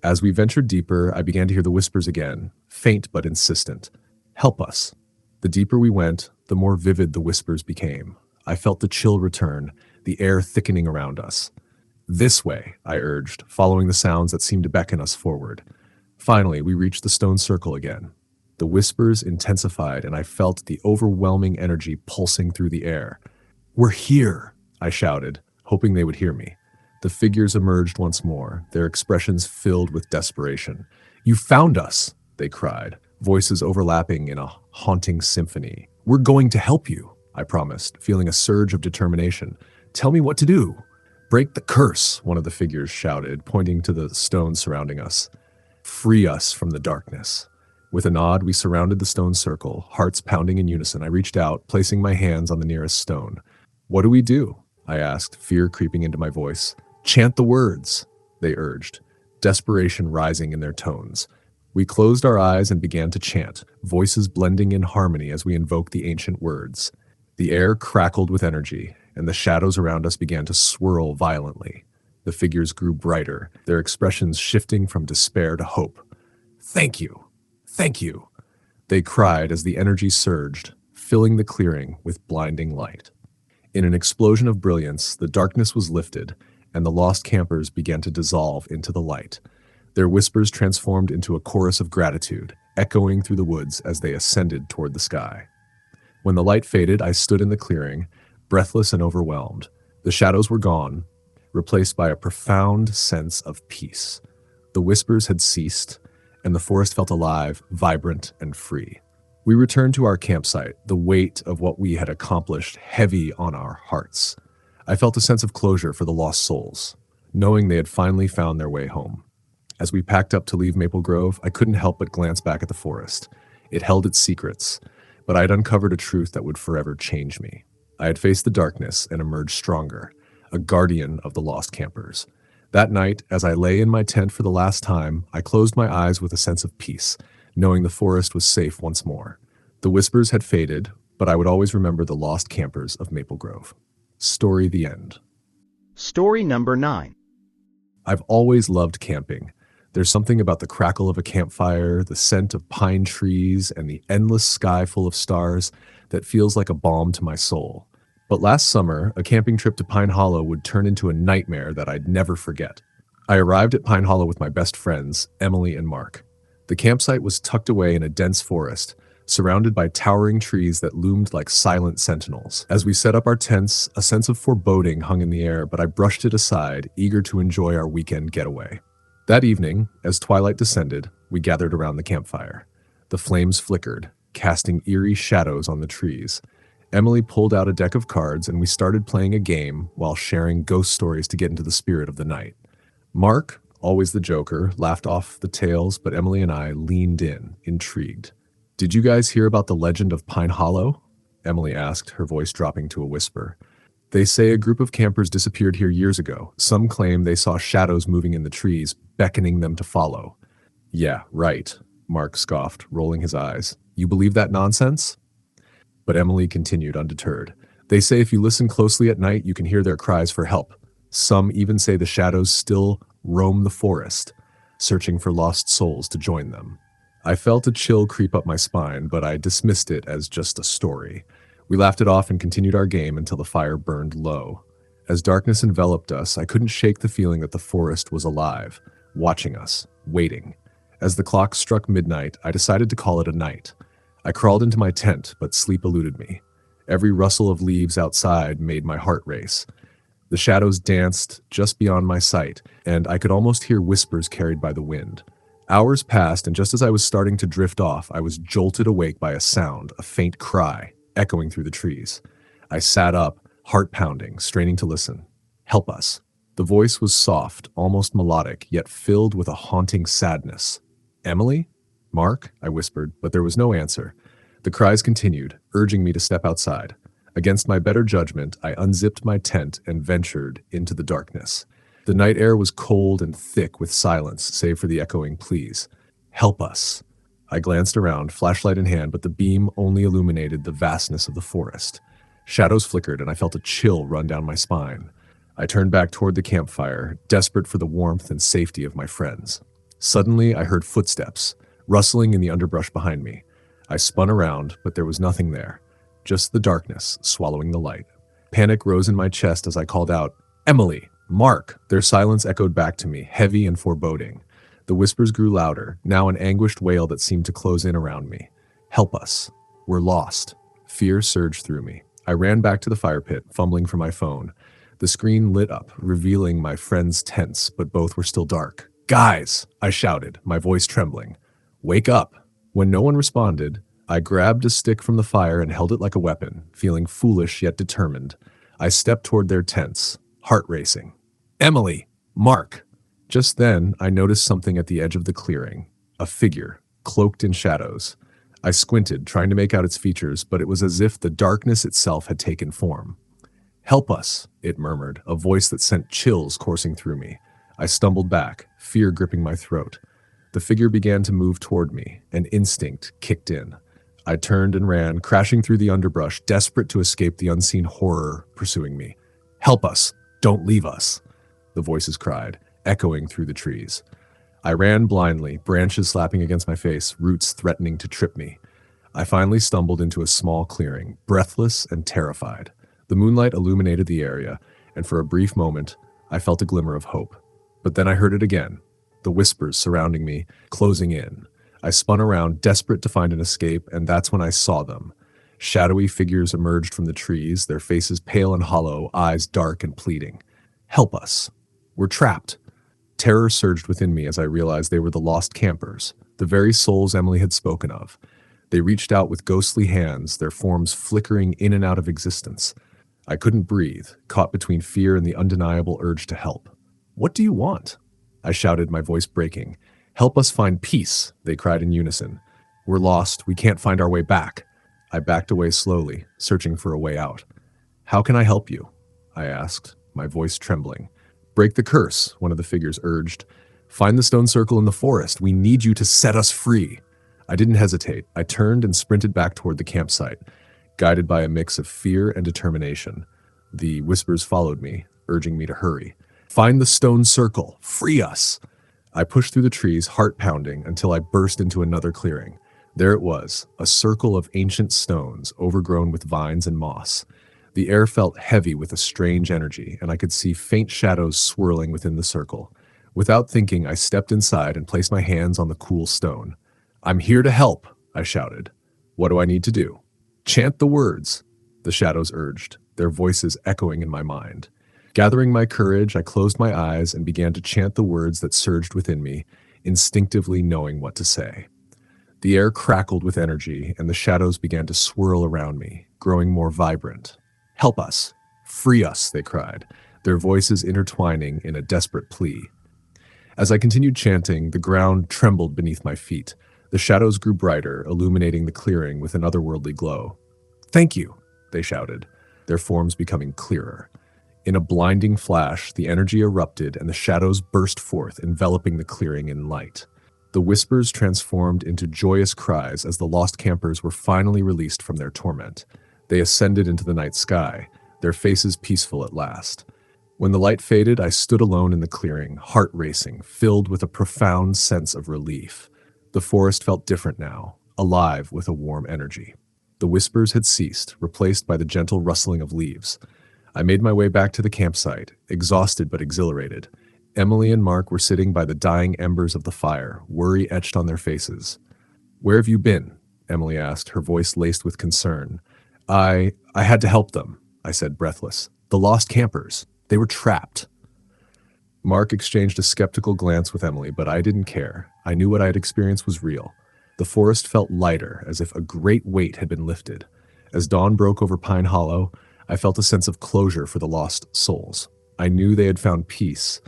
As we ventured deeper, I began to hear the whispers again, faint but insistent. "Help us." The deeper we went, the more vivid the whispers became. I felt the chill return, the air thickening around us. "This way," I urged, following the sounds that seemed to beckon us forward. Finally, we reached the stone circle again. The whispers intensified, and I felt the overwhelming energy pulsing through the air. "We're here," I shouted, hoping they would hear me. The figures emerged once more, their expressions filled with desperation. "You found us," they cried, voices overlapping in a haunting symphony. "We're going to help you," I promised, feeling a surge of determination. "Tell me what to do." "Break the curse," one of the figures shouted, pointing to the stones surrounding us. "Free us from the darkness." With a nod, we surrounded the stone circle, hearts pounding in unison. I reached out, placing my hands on the nearest stone. "What do we do?" I asked, fear creeping into my voice. "Chant the words," they urged, desperation rising in their tones. We closed our eyes and began to chant, voices blending in harmony as we invoked the ancient words. The air crackled with energy, and the shadows around us began to swirl violently. The figures grew brighter, their expressions shifting from despair to hope. "Thank you! Thank you!" they cried as the energy surged, filling the clearing with blinding light. In an explosion of brilliance, the darkness was lifted, and the lost campers began to dissolve into the light. Their whispers transformed into a chorus of gratitude, echoing through the woods as they ascended toward the sky. When the light faded, I stood in the clearing, breathless and overwhelmed. The shadows were gone, replaced by a profound sense of peace. The whispers had ceased, and the forest felt alive, vibrant, and free. We returned to our campsite, the weight of what we had accomplished heavy on our hearts. I felt a sense of closure for the lost souls, knowing they had finally found their way home. As we packed up to leave Maple Grove, I couldn't help but glance back at the forest. It held its secrets, but I had uncovered a truth that would forever change me. I had faced the darkness and emerged stronger, a guardian of the lost campers. That night, as I lay in my tent for the last time, I closed my eyes with a sense of peace, knowing the forest was safe once more. The whispers had faded, but I would always remember the lost campers of Maple Grove. Story the end. Story number 9. I've always loved camping. There's something about the crackle of a campfire, the scent of pine trees, and the endless sky full of stars that feels like a balm to my soul. But last summer, a camping trip to Pine Hollow would turn into a nightmare that I'd never forget. I arrived at Pine Hollow with my best friends, Emily and Mark. The campsite was tucked away in a dense forest, surrounded by towering trees that loomed like silent sentinels. As we set up our tents, a sense of foreboding hung in the air, but I brushed it aside, eager to enjoy our weekend getaway. That evening, as twilight descended, we gathered around the campfire. The flames flickered, casting eerie shadows on the trees. Emily pulled out a deck of cards and we started playing a game while sharing ghost stories to get into the spirit of the night. Mark, always the joker, laughed off the tales, but Emily and I leaned in, intrigued. "Did you guys hear about the legend of Pine Hollow?" Emily asked, her voice dropping to a whisper. "They say a group of campers disappeared here years ago. Some claim they saw shadows moving in the trees, beckoning them to follow." "Yeah, right," Mark scoffed, rolling his eyes. "You believe that nonsense?" But Emily continued undeterred. "They say if you listen closely at night, you can hear their cries for help. Some even say the shadows still roam the forest, searching for lost souls to join them." I felt a chill creep up my spine, but I dismissed it as just a story. We laughed it off and continued our game until the fire burned low. As darkness enveloped us, I couldn't shake the feeling that the forest was alive, watching us, waiting. As the clock struck midnight, I decided to call it a night. I crawled into my tent, but sleep eluded me. Every rustle of leaves outside made my heart race. The shadows danced just beyond my sight, and I could almost hear whispers carried by the wind. Hours passed, and just as I was starting to drift off, I was jolted awake by a sound, a faint cry, echoing through the trees. I sat up, heart pounding, straining to listen. "Help us." The voice was soft, almost melodic, yet filled with a haunting sadness. "Emily? Mark?" I whispered, but there was no answer. The cries continued, urging me to step outside. Against my better judgment, I unzipped my tent and ventured into the darkness. The night air was cold and thick with silence, save for the echoing pleas. Help us. I glanced around, flashlight in hand, but the beam only illuminated the vastness of the forest. Shadows flickered, and I felt a chill run down my spine. I turned back toward the campfire, desperate for the warmth and safety of my friends. Suddenly, I heard footsteps, rustling in the underbrush behind me. I spun around, but there was nothing there, just the darkness swallowing the light. Panic rose in my chest as I called out, "Emily! Mark!" Their silence echoed back to me, heavy and foreboding. The whispers grew louder, now an anguished wail that seemed to close in around me. Help us. We're lost. Fear surged through me. I ran back to the fire pit, fumbling for my phone. The screen lit up, revealing my friends' tents, but both were still dark. "Guys!" I shouted, my voice trembling. "Wake up!" When no one responded, I grabbed a stick from the fire and held it like a weapon, feeling foolish yet determined. I stepped toward their tents, heart racing. "Emily! Mark!" Just then, I noticed something at the edge of the clearing. A figure, cloaked in shadows. I squinted, trying to make out its features, but it was as if the darkness itself had taken form. "Help us," it murmured, a voice that sent chills coursing through me. I stumbled back, fear gripping my throat. The figure began to move toward me, and instinct kicked in. I turned and ran, crashing through the underbrush, desperate to escape the unseen horror pursuing me. "Help us! Don't leave us!" The voices cried, echoing through the trees. I ran blindly, branches slapping against my face, roots threatening to trip me. I finally stumbled into a small clearing, breathless and terrified. The moonlight illuminated the area, and for a brief moment, I felt a glimmer of hope. But then I heard it again, the whispers surrounding me, closing in. I spun around, desperate to find an escape, and that's when I saw them. Shadowy figures emerged from the trees, their faces pale and hollow, eyes dark and pleading. "Help us. We're trapped." Terror surged within me as I realized they were the lost campers, the very souls Emily had spoken of. They reached out with ghostly hands, their forms flickering in and out of existence. I couldn't breathe, caught between fear and the undeniable urge to help. "What do you want?" I shouted, my voice breaking. "Help us find peace," they cried in unison. "We're lost. We can't find our way back." I backed away slowly, searching for a way out. "How can I help you?" I asked, my voice trembling. "Break the curse," one of the figures urged. "Find the stone circle in the forest. We need you to set us free." I didn't hesitate. I turned and sprinted back toward the campsite, guided by a mix of fear and determination. The whispers followed me, urging me to hurry. "Find the stone circle. Free us." I pushed through the trees, heart pounding, until I burst into another clearing. There it was, a circle of ancient stones, overgrown with vines and moss. The air felt heavy with a strange energy, and I could see faint shadows swirling within the circle. Without thinking, I stepped inside and placed my hands on the cool stone. "I'm here to help," I shouted. "What do I need to do?" "Chant the words," the shadows urged, their voices echoing in my mind. Gathering my courage, I closed my eyes and began to chant the words that surged within me, instinctively knowing what to say. The air crackled with energy, and the shadows began to swirl around me, growing more vibrant. "Help us! Free us!" they cried, their voices intertwining in a desperate plea. As I continued chanting, the ground trembled beneath my feet. The shadows grew brighter, illuminating the clearing with an otherworldly glow. "Thank you!" they shouted, their forms becoming clearer. In a blinding flash, the energy erupted and the shadows burst forth, enveloping the clearing in light. The whispers transformed into joyous cries as the lost campers were finally released from their torment. They ascended into the night sky, their faces peaceful at last. When the light faded, I stood alone in the clearing, heart racing, filled with a profound sense of relief. The forest felt different now, alive with a warm energy. The whispers had ceased, replaced by the gentle rustling of leaves. I made my way back to the campsite, exhausted but exhilarated. Emily and Mark were sitting by the dying embers of the fire, worry etched on their faces. "Where have you been?" Emily asked, her voice laced with concern. I had to help them," I said, breathless. "The lost campers. They were trapped." Mark exchanged a skeptical glance with Emily, but I didn't care. I knew what I had experienced was real. The forest felt lighter, as if a great weight had been lifted. As dawn broke over Pine Hollow, I felt a sense of closure for the lost souls. I knew they had found peace,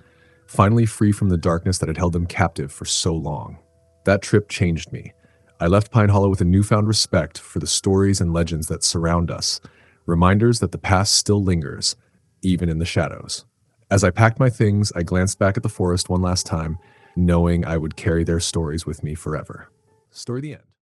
finally free from the darkness that had held them captive for so long. That trip changed me. I left Pine Hollow with a newfound respect for the stories and legends that surround us, reminders that the past still lingers, even in the shadows. As I packed my things, I glanced back at the forest one last time, knowing I would carry their stories with me forever. Story the end.